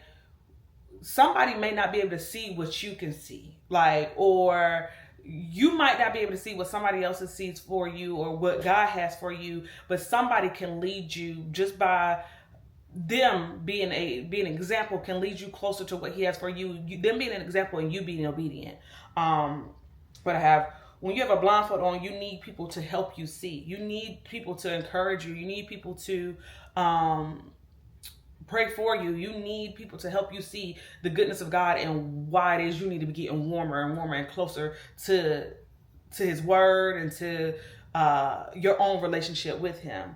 somebody may not be able to see what you can see, like, or you might not be able to see what somebody else sees for you or what God has for you, but somebody can lead you just by them being an example, can lead you closer to what He has for you. Them being an example and you being obedient. But when you have a blindfold on, you need people to help you see. You need people to encourage you. You need people to pray for you. You need people to help you see the goodness of God and why it is you need to be getting warmer and warmer and closer to His word and to your own relationship with Him.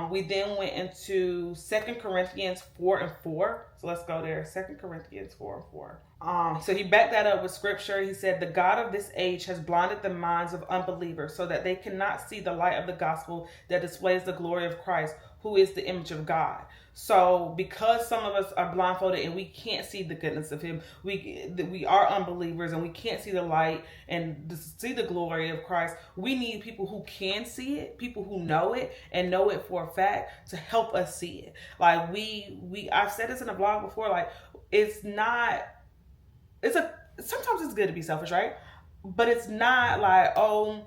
We then went into 2 Corinthians 4:4. So let's go there. 2 Corinthians 4:4. So he backed that up with scripture. He said, the God of this age has blinded the minds of unbelievers so that they cannot see the light of the gospel that displays the glory of Christ, who is the image of God. So because some of us are blindfolded and we can't see the goodness of Him, we are unbelievers and we can't see the light and see the glory of Christ, we need people who can see it, people who know it and know it for a fact to help us see it. Like I've said this in a vlog before, like sometimes it's good to be selfish, right? But it's not like, oh,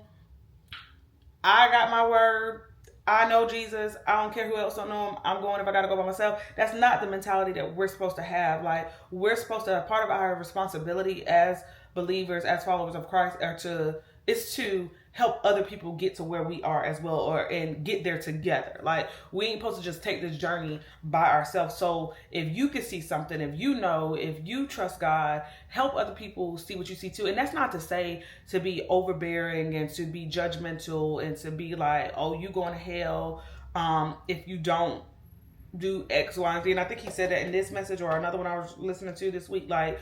I got my word, I know Jesus, I don't care who else don't know Him, I'm going if I gotta go by myself. That's not the mentality that we're supposed to have. Like, we're supposed to, part of our responsibility as believers, as followers of Christ, is to help other people get to where we are as well, and get there together. Like, we ain't supposed to just take this journey by ourselves. So if you can see something, if you trust God, help other people see what you see too. And that's not to say to be overbearing and to be judgmental and to be like, oh, you going to hell if you don't do X, Y, and Z. And I think he said that in this message or another one I was listening to this week. Like,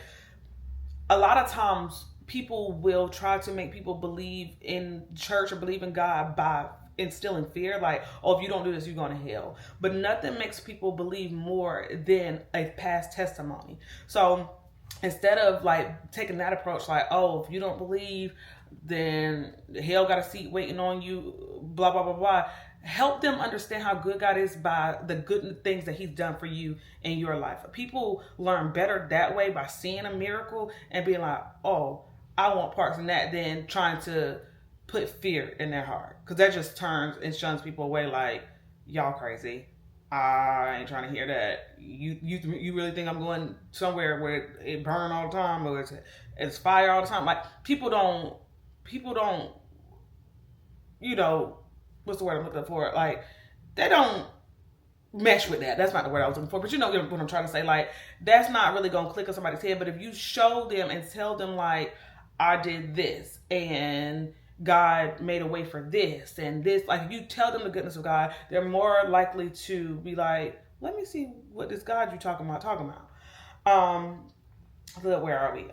a lot of times people will try to make people believe in church or believe in God by instilling fear, like, oh, if you don't do this, you're going to hell. But nothing makes people believe more than a past testimony. So instead of like taking that approach, like, oh, if you don't believe, then hell got a seat waiting on you, blah, blah, blah, blah. Help them understand how good God is by the good things that He's done for you in your life. People learn better that way, by seeing a miracle and being like, oh, I want parts in that, than trying to put fear in their heart. Because that just turns and shuns people away like, y'all crazy. I ain't trying to hear that. You really think I'm going somewhere where it burn all the time or it's fire all the time? Like, people don't, you know, what's the word I'm looking for? Like, they don't mesh with that. That's not the word I was looking for, but you know what I'm trying to say. Like, that's not really going to click on somebody's head. But if you show them and tell them like, I did this and God made a way for this and this, like, if you tell them the goodness of God, they're more likely to be like, let me see what this God you talking about. Where are we?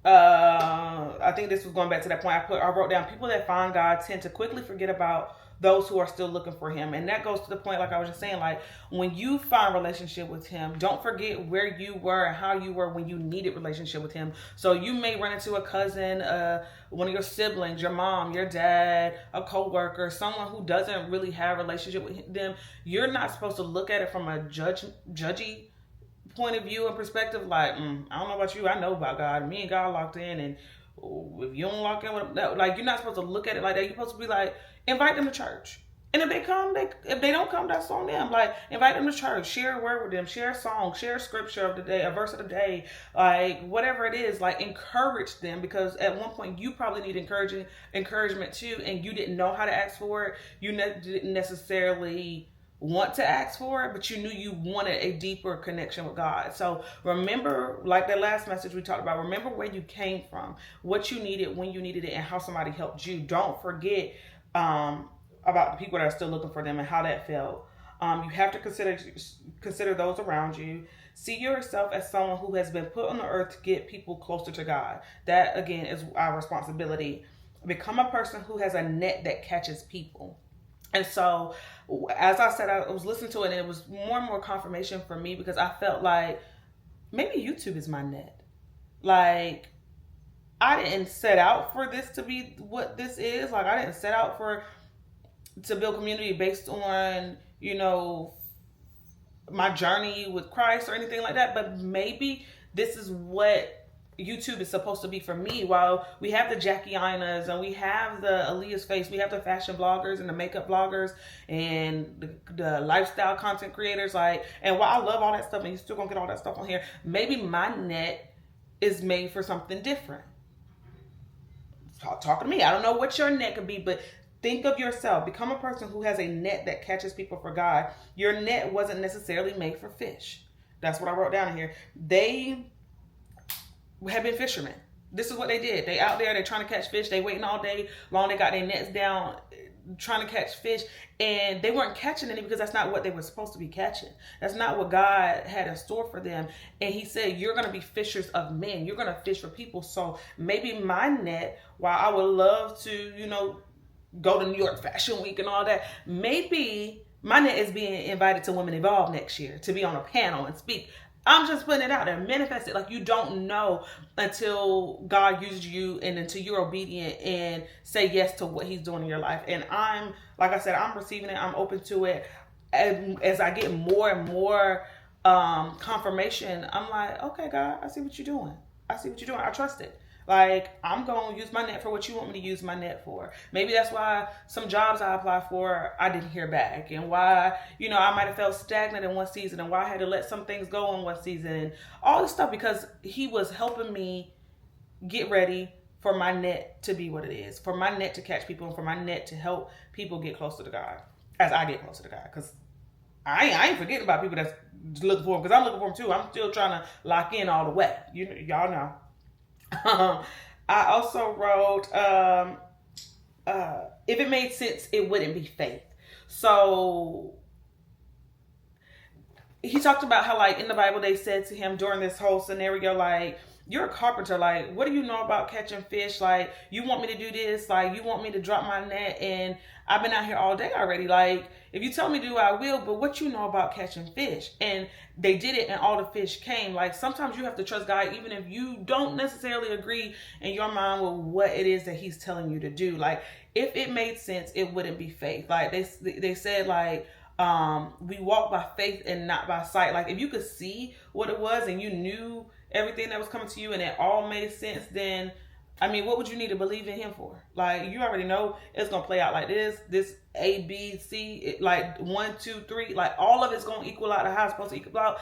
I think this was going back to that point I wrote down, people that find God tend to quickly forget about those who are still looking for Him. And that goes to the point, like I was just saying, like, when you find relationship with Him, don't forget where you were and how you were when you needed relationship with Him. So you may run into a cousin, one of your siblings, your mom, your dad, a coworker, someone who doesn't really have a relationship with them. You're not supposed to look at it from a judgy point of view and perspective. Like, I don't know about you, I know about God. Me and God locked in, and if you don't lock in with Him, like, you're not supposed to look at it like that. You're supposed to be like, invite them to church. And if they don't come, that's on them. Like, invite them to church, share a word with them, share a song, share a scripture of the day, a verse of the day, like whatever it is. Like, encourage them, because at one point you probably need encouragement too, and you didn't know how to ask for it. You didn't necessarily want to ask for it, but you knew you wanted a deeper connection with God. So remember, like that last message we talked about, remember where you came from, what you needed, when you needed it, and how somebody helped you. Don't forget about the people that are still looking for them and how that felt. You have to consider those around you. See yourself as someone who has been put on the earth to get people closer to God. That, again, is our responsibility. Become a person who has a net that catches people. And so, as I said, I was listening to it, and it was more and more confirmation for me, because I felt like maybe YouTube is my net. Like, I didn't set out for this to be what this is. Like, I didn't set out to build community based on, my journey with Christ or anything like that. But maybe this is what YouTube is supposed to be for me. While we have the Jackie Inas and we have the Aaliyah's Face, we have the fashion bloggers and the makeup bloggers and the lifestyle content creators. And while I love all that stuff, and you're still gonna get all that stuff on here, maybe my net is made for something different. Talk to me. I don't know what your net could be, but think of yourself. Become a person who has a net that catches people for God. Your net wasn't necessarily made for fish. That's what I wrote down here. They have been fishermen. This is what they did. They out there, they're trying to catch fish. They waiting all day long. They got their nets down trying to catch fish, and they weren't catching any because that's not what they were supposed to be catching. That's not what God had in store for them. And he said, you're going to be fishers of men. You're going to fish for people. So maybe my net, while I would love to, go to New York Fashion Week and all that, maybe my net is being invited to Women Evolve next year to be on a panel and speak. I'm just putting it out there. Manifest it. Like, you don't know until God uses you and until you're obedient and say yes to what he's doing in your life. And like I said, I'm receiving it. I'm open to it. And as I get more and more confirmation, I'm like, okay, God, I see what you're doing. I trust it. Like, I'm going to use my net for what you want me to use my net for. Maybe that's why some jobs I applied for, I didn't hear back. And why, I might have felt stagnant in one season, and why I had to let some things go in one season. And all this stuff, because he was helping me get ready for my net to be what it is. For my net to catch people, and for my net to help people get closer to God. As I get closer to God. Because I ain't forgetting about people that's looking for him. Because I'm looking for him too. I'm still trying to lock in all the way. Y'all know. I also wrote, if it made sense, it wouldn't be faith. So he talked about how, like, in the Bible, they said to him during this whole scenario, like, you're a carpenter. Like, what do you know about catching fish? Like, you want me to do this? Like, you want me to drop my net? And I've been out here all day already. Like, if you tell me to do, I will. But what you know about catching fish? And they did it, and all the fish came. Like, sometimes you have to trust God, even if you don't necessarily agree in your mind with what it is that he's telling you to do. Like, if it made sense, it wouldn't be faith. Like, they said, like, we walk by faith and not by sight. Like, if you could see what it was and you knew everything that was coming to you and it all made sense, then, I mean, what would you need to believe in him for? Like, you already know it's going to play out like this A, B, C, like 1, 2, 3, like all of it's going to equal out to how it's supposed to equal out.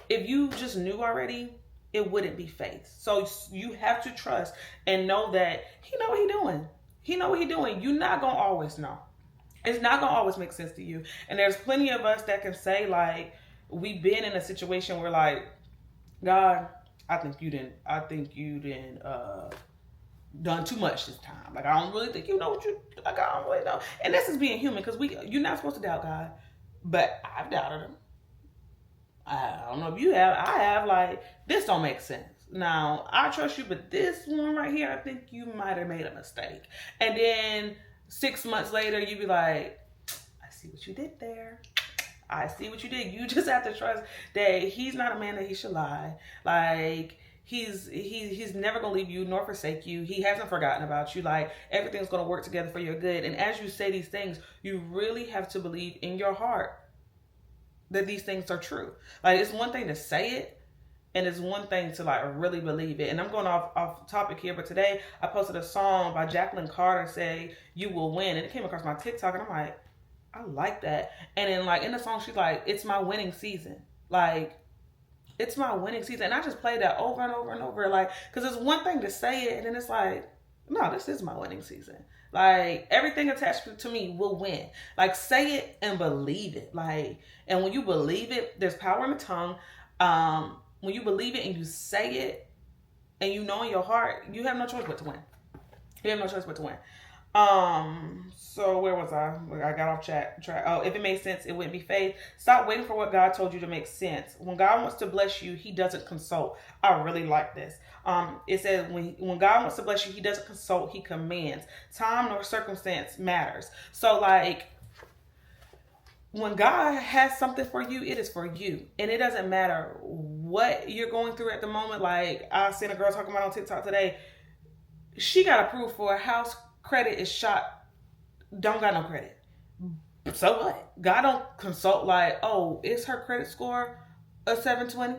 If you just knew already, it wouldn't be faith. So you have to trust and know that he know what he doing. He know what he doing. You're not going to always know. It's not going to always make sense to you. And there's plenty of us that can say, like, we've been in a situation where, like, God, I think you didn't done too much this time. Like, I don't really think you know what you, like, I don't really know. And this is being human, because you're not supposed to doubt God. But I've doubted him. I don't know if you have. I have. Like, this don't make sense. Now, I trust you, but this one right here, I think you might have made a mistake. And then 6 months later, you be like, I see what you did there. I see what you did. You just have to trust that he's not a man that he should lie. Like, he's never going to leave you nor forsake you. He hasn't forgotten about you. Like, everything's going to work together for your good. And as you say these things, you really have to believe in your heart that these things are true. Like, it's one thing to say it, and it's one thing to, like, really believe it. And I'm going off topic here, but today I posted a song by Jacqueline Carter say, "You Will Win." And it came across my TikTok, and I'm like, I like that. And then like in the song, she's like, "It's my winning season." Like it's my winning season. And I just play that over and over and over. Like, because it's one thing to say it, and then it's like, no, this is my winning season. Like, everything attached to me will win. Like, say it and believe it. Like, and when you believe it, there's power in the tongue. When you believe it and you say it and you know in your heart, you have no choice but to win. You have no choice but to win. So where was I? I got off track. Oh, if it made sense, it wouldn't be faith. Stop waiting for what God told you to make sense. When God wants to bless you, He doesn't consult. I really like this. It says when God wants to bless you, He doesn't consult. He commands. Time nor circumstance matters. So like, when God has something for you, it is for you. And it doesn't matter what you're going through at the moment. Like, I seen a girl talking about on TikTok today. She got approved for a house. Credit is shot. Don't got no credit. So what? God don't consult like, oh, is her credit score a 720?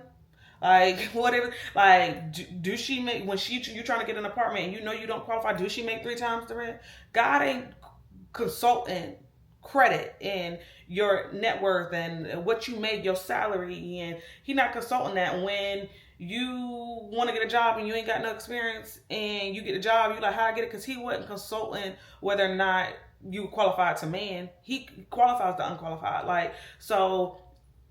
Like, whatever. Like, do she make, when you trying to get an apartment and you know you don't qualify, do she make 3 times the rent? God ain't consulting credit and your net worth and what you make, your salary, and He not consulting that. When you want to get a job and you ain't got no experience and you get a job, you like, how I get it? Because He wasn't consulting whether or not you qualified to man. He qualifies the unqualified. Like, so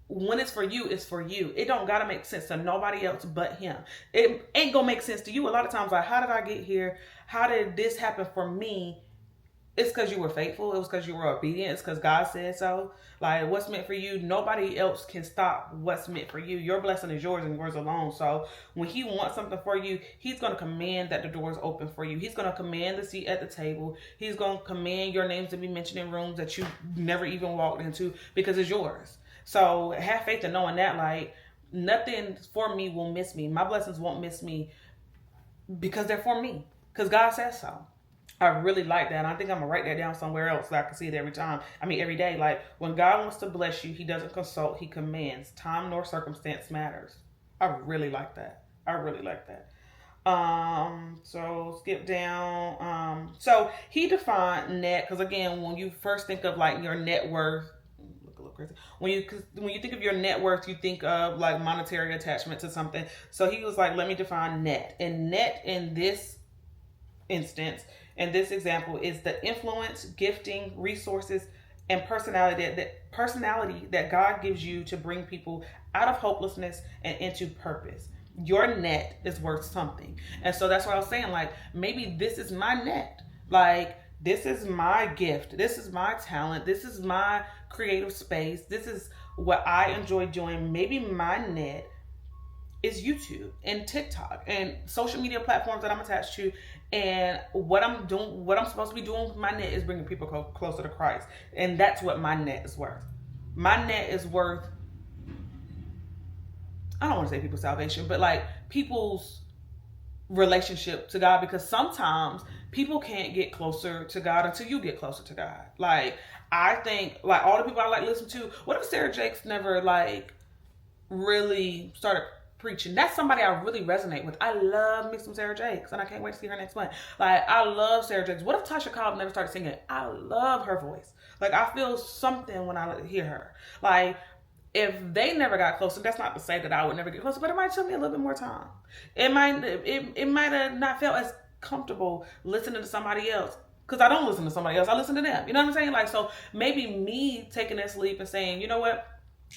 when it's for you, it's for you. It don't gotta make sense to nobody else but Him. It ain't gonna make sense to you. A lot of times, like, how did I get here? How did this happen for me? It's because you were faithful. It was because you were obedient. It's because God said so. Like, what's meant for you, nobody else can stop what's meant for you. Your blessing is yours and yours alone. So when He wants something for you, He's going to command that the door is open for you. He's going to command the seat at the table. He's going to command your names to be mentioned in rooms that you never even walked into because it's yours. So have faith in knowing that, like, nothing for me will miss me. My blessings won't miss me because they're for me. Because God says so. I really like that. And I think I'm going to write that down somewhere else so I can see it every day. Like, when God wants to bless you, He doesn't consult, He commands. Time nor circumstance matters. I really like that. So skip down. So He defined net, because again, when you first think of like your net worth, look a little crazy. When you think of your net worth, you think of like monetary attachment to something. So He was like, let me define net. And net in this instance, in this example, is the influence, gifting, resources, and personality that God gives you to bring people out of hopelessness and into purpose. Your net is worth something. And so that's what I was saying, like, maybe this is my net. Like, this is my gift. This is my talent. This is my creative space. This is what I enjoy doing. Maybe my net is YouTube and TikTok and social media platforms that I'm attached to. And what I'm supposed to be doing with my net is bringing people closer to Christ. And that's what my net is worth. My net is worth, I don't want to say people's salvation, but like people's relationship to God, because sometimes people can't get closer to God until you get closer to God. Like, I think, like, all the people I like listen to, what if Sarah Jakes never like really started preaching? That's somebody I really resonate with. I love me some Sarah Jakes, and I can't wait to see her next month. Like, I love Sarah Jakes. What if Tasha Cobbs never started singing? I love her voice. Like, I feel something when I hear her. Like, if they never got closer, that's not to say that I would never get closer, but it might take me a little bit more time. It might have not felt as comfortable listening to somebody else, because I don't listen to somebody else. I listen to them. You know what I'm saying? Like, so maybe me taking this leap and saying, you know what?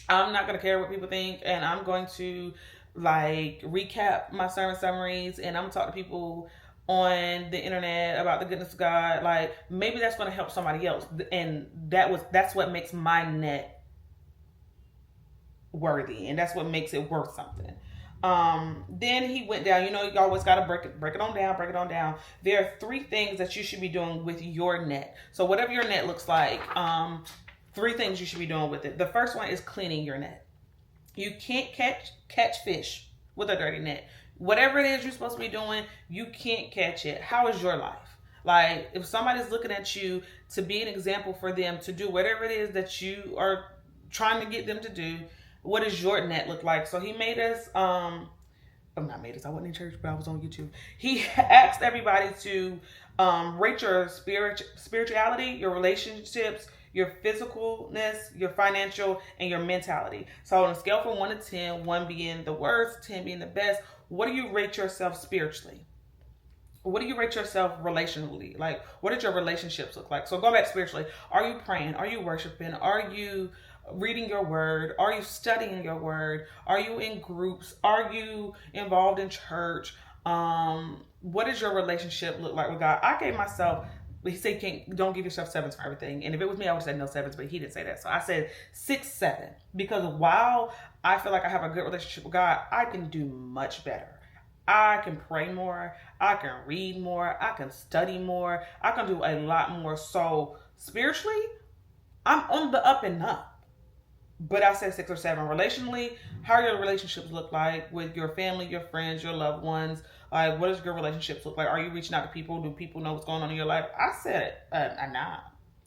I'm not going to care what people think, and I'm going to like recap my sermon summaries, and I'm gonna talk to people on the internet about the goodness of God. Like, maybe that's going to help somebody else, and that's what makes my net worthy, and that's what makes it worth something. Then he went down, you always got to break it on down. There are 3 things that you should be doing with your net. So whatever your net looks like, 3 things you should be doing with it. The first one is cleaning your net. You can't catch fish with a dirty net. Whatever it is you're supposed to be doing, you can't catch it. How is your life? Like, if somebody's looking at you to be an example for them to do whatever it is that you are trying to get them to do, what does your net look like? So he made us, not made us, I wasn't in church, but I was on YouTube. He asked everybody to rate your spirituality, your relationships, your physicalness, your financial, and your mentality. So on a scale from 1 to 10, 1 being the worst, 10 being the best, what do you rate yourself spiritually? What do you rate yourself relationally? Like, what did your relationships look like? So go back spiritually. Are you praying? Are you worshiping? Are you reading your word? Are you studying your word? Are you in groups? Are you involved in church? What does your relationship look like with God? I gave myself, he said, don't give yourself sevens for everything. And if it was me, I would have said no sevens, but he didn't say that. So I said 6, 7. Because while I feel like I have a good relationship with God, I can do much better. I can pray more. I can read more. I can study more. I can do a lot more. So spiritually, I'm on the up and up. But I said 6 or 7. Relationally, how your relationships look like with your family, your friends, your loved ones. Like, what does your relationships look like? Are you reaching out to people? Do people know what's going on in your life? I said nah.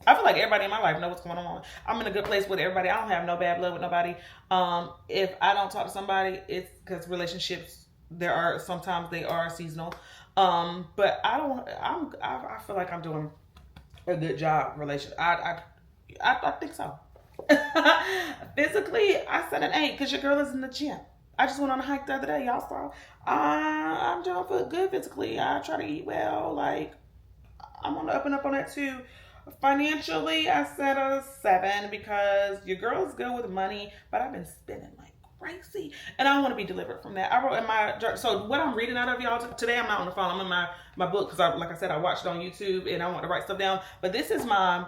I feel like everybody in my life knows what's going on. I'm in a good place with everybody. I don't have no bad blood with nobody. If I don't talk to somebody, it's because relationships, sometimes they are seasonal. But I feel like I'm doing a good job I think so. Physically, I said an 8 because your girl is in the gym. I just went on a hike the other day, y'all saw. I'm doing good physically. I try to eat well. Like, I'm on the up and up on that too. Financially, I said a 7 because your girl's good with money, but I've been spending like crazy, and I want to be delivered from that. I wrote in my, so what I'm reading out of y'all today, I'm not on the phone. I'm in my book because like I said, I watched it on YouTube and I want to write stuff down. But this is my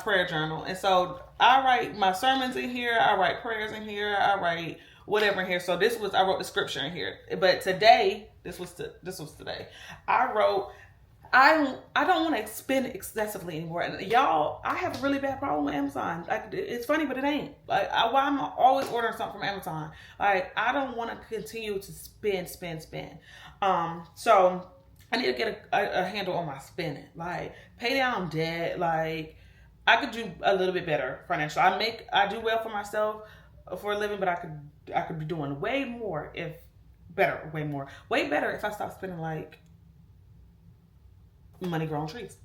prayer journal, and so I write my sermons in here. I write prayers in here. I write whatever in here. So I wrote the scripture in here. But today, this was today. I wrote, I don't want to spend excessively anymore. And y'all, I have a really bad problem with Amazon. Like, it's funny, but it ain't. Like, I'm always ordering something from Amazon. Like, I don't want to continue to spend. So I need to get a handle on my spending. Like, pay down debt. Like, I could do a little bit better financially. I do well for myself for a living, but I could be doing way better if I stop spending like money growing trees.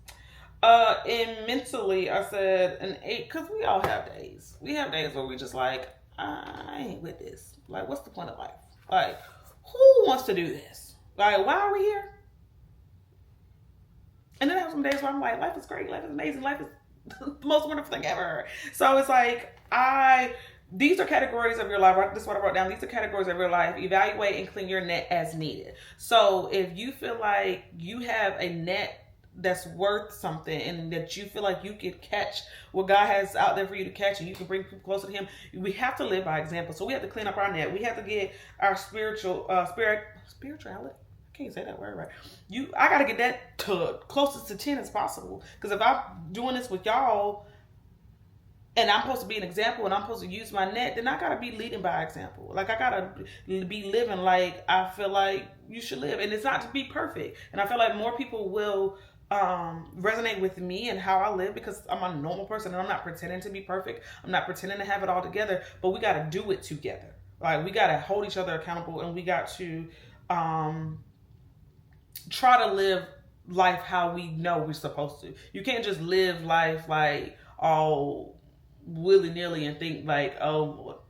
And mentally, I said an 8 because we all have days. We have days where we just like, I ain't with this. Like, what's the point of life? Like, who wants to do this? Like, why are we here? And then I have some days where I'm like, life is great, life is amazing, life is the most wonderful thing ever. So it's like, these are categories of your life. This is what I wrote down. These are categories of your life. Evaluate and clean your net as needed. So if you feel like you have a net that's worth something and that you feel like you can catch what God has out there for you to catch and you can bring people closer to him, we have to live by example. So we have to clean up our net. We have to get our spirituality. I can't say that word right. I gotta get that to closest to 10 as possible. Because if I'm doing this with y'all and I'm supposed to be an example and I'm supposed to use my net, then I gotta be leading by example. Like, I gotta be living like I feel like you should live. And it's not to be perfect. And I feel like more people will resonate with me and how I live because I'm a normal person and I'm not pretending to be perfect. I'm not pretending to have it all together, but we got to do it together. Like, we got to hold each other accountable and we got to try to live life how we know we're supposed to. You can't just live life like all willy-nilly and think like, oh,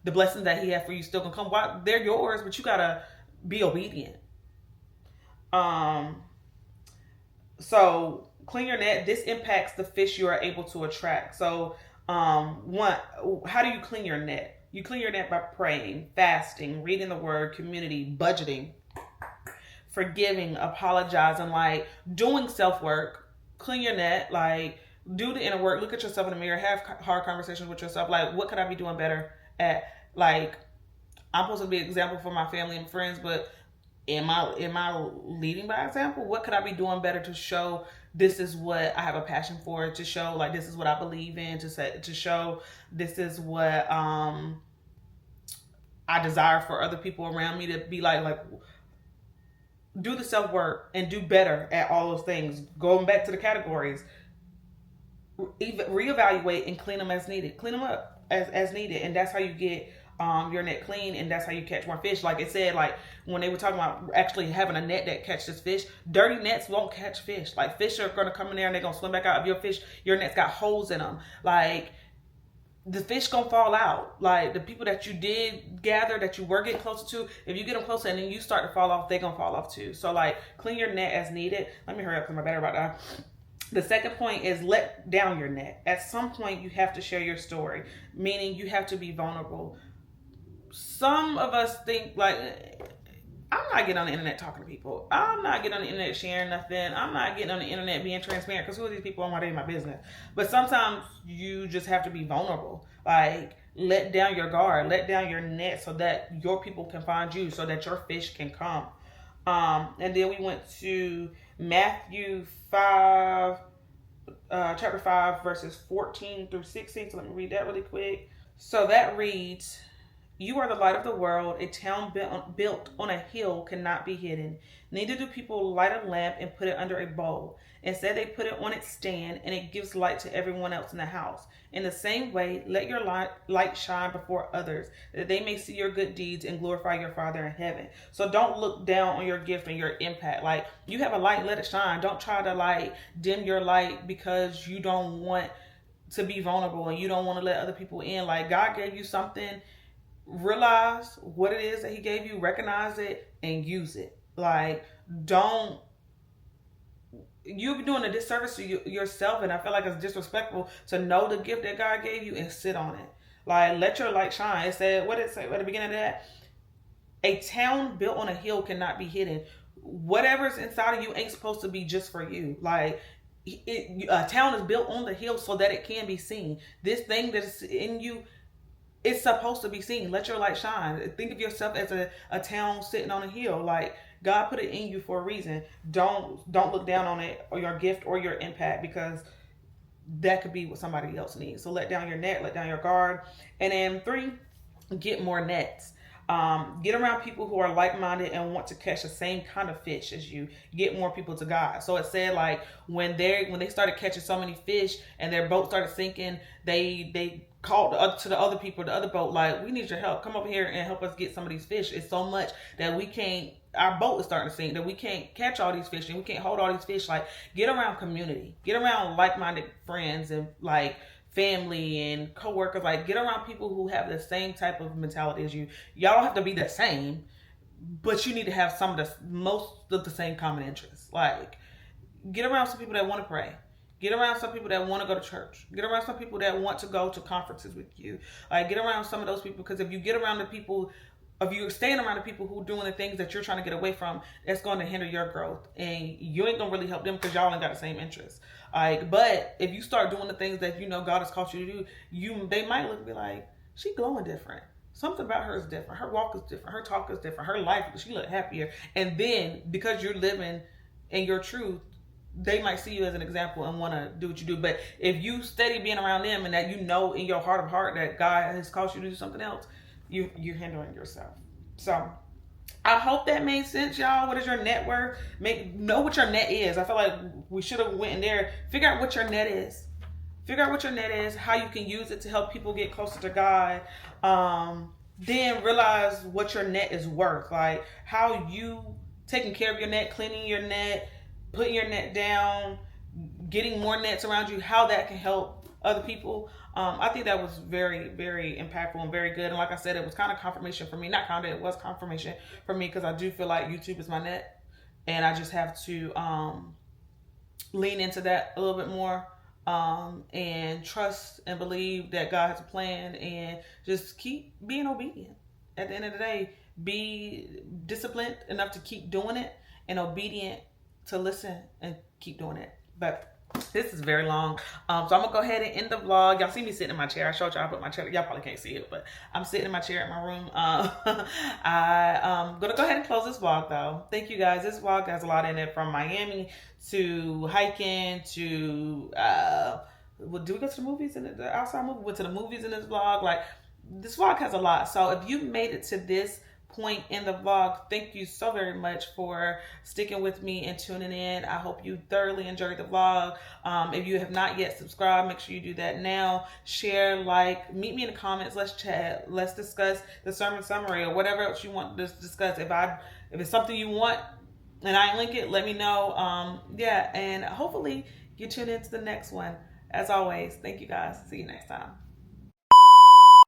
the blessings that he has for you still gonna come. Why? They're yours, but you gotta be obedient. So clean your net. This impacts the fish you are able to attract. So, one, how do you clean your net? You clean your net by praying, fasting, reading the word, community, budgeting, forgiving, apologizing, like doing self-work. Clean your net, like do the inner work. Look at yourself in the mirror. Have hard conversations with yourself. Like, what could I be doing better at? Like, I'm supposed to be an example for my family and friends, but am I leading by example? What could I be doing better to show this is what I have a passion for? To show like this is what I believe in. To show this is what I desire for other people around me to be like. Do the self work and do better at all those things. Going back to the categories, reevaluate and clean them as needed. Clean them up as needed, and that's how you get your net clean, and that's how you catch more fish. Like it said, like when they were talking about actually having a net that catches fish, dirty nets won't catch fish. Like fish are gonna come in there and they're gonna swim back out. If your net's got holes in them, like the fish gonna fall out. Like the people that you did gather, that you were getting closer to, if you get them closer and then you start to fall off, they're gonna fall off too. So like clean your net as needed. Let me hurry up because my battery about to die. The second point is let down your net. At some point you have to share your story, meaning you have to be vulnerable. Some of us think like, I'm not getting on the internet talking to people. I'm not getting on the internet sharing nothing. I'm not getting on the internet being transparent because who are these people on my day in my business? But sometimes you just have to be vulnerable. Like let down your guard, let down your net so that your people can find you, so that your fish can come. And then we went to Matthew 5, chapter 5, verses 14 through 16. So let me read that really quick. So that reads, "You are the light of the world. A town built on a hill cannot be hidden. Neither do people light a lamp and put it under a bowl. Instead, they put it on its stand, and it gives light to everyone else in the house. In the same way, let your light shine before others, that they may see your good deeds and glorify your Father in heaven." So don't look down on your gift and your impact. Like you have a light, let it shine. Don't try to like dim your light because you don't want to be vulnerable and you don't want to let other people in. Like God gave you something. Realize what it is that he gave you, recognize it, and use it. Like you'll be doing a disservice to yourself, and I feel like it's disrespectful to know the gift that God gave you and sit on it. Like let your light shine. It said, what did it say at the beginning of that? A town built on a hill cannot be hidden. Whatever's inside of you ain't supposed to be just for you. Like a town is built on the hill so that it can be seen. This thing that's in you, it's supposed to be seen. Let your light shine. Think of yourself as a town sitting on a hill. Like God put it in you for a reason. Don't look down on it or your gift or your impact, because that could be what somebody else needs. So let down your net, let down your guard. And then 3, get more nets. Get around people who are like-minded and want to catch the same kind of fish as you. Get more people to God. So it said like when they started catching so many fish and their boat started sinking, they called to the other people, the other boat, like, we need your help. Come over here and help us get some of these fish. It's so much that we can't, our boat is starting to sink, that we can't catch all these fish and we can't hold all these fish. Like get around community, get around like-minded friends and like family and co-workers. Like get around people who have the same type of mentality as you. Y'all don't have to be the same, but you need to have most of the same common interests. Like get around some people that want to pray. Get around some people that want to go to church. Get around some people that want to go to conferences with you. Like get around some of those people, because if you get around the people, if you're staying around the people who are doing the things that you're trying to get away from, that's going to hinder your growth, and you ain't gonna really help them because y'all ain't got the same interests. Like, but if you start doing the things that you know God has called you to do, they might look and be like, she glowing different. Something about her is different. Her walk is different. Her talk is different. Her life, she look happier. And then because you're living in your truth, they might see you as an example and want to do what you do. But if you steady being around them and that you know in your heart of heart that God has called you to do something else, you're hindering yourself. So I hope that made sense, y'all. What is your net worth? Know what your net is. I feel like we should have went in there. Figure out what your net is. Figure out what your net is, how you can use it to help people get closer to God. Then realize what your net is worth. Like how you taking care of your net, cleaning your net, putting your net down, getting more nets around you, how that can help other people. I think that was very, very impactful and very good. And like I said, it was kind of confirmation for me. It was confirmation for me, because I do feel like YouTube is my net. And I just have to lean into that a little bit more, and trust and believe that God has a plan, and just keep being obedient. At the end of the day, be disciplined enough to keep doing it and obedient to listen and keep doing it. But this is very long, so I'm gonna go ahead and end the vlog. Y'all see me sitting in my chair. I showed y'all I put my chair. Y'all probably can't see it, but I'm sitting in my chair in my room. I'm gonna go ahead and close this vlog though. Thank you guys. This vlog has a lot in it, from Miami to hiking to do we go to the movies and the outside movie? Went to the movies in this vlog. Like this vlog has a lot. So if you made it to this point in the vlog. Thank you so very much for sticking with me and tuning in. I hope you thoroughly enjoyed the vlog. If you have not yet subscribed, make sure you do that now. Share, like, meet me in the comments. Let's chat. Let's discuss the sermon summary or whatever else you want to discuss. If it's something you want and I link it, let me know. Yeah, and hopefully you tune into the next one. As always, thank you guys. See you next time.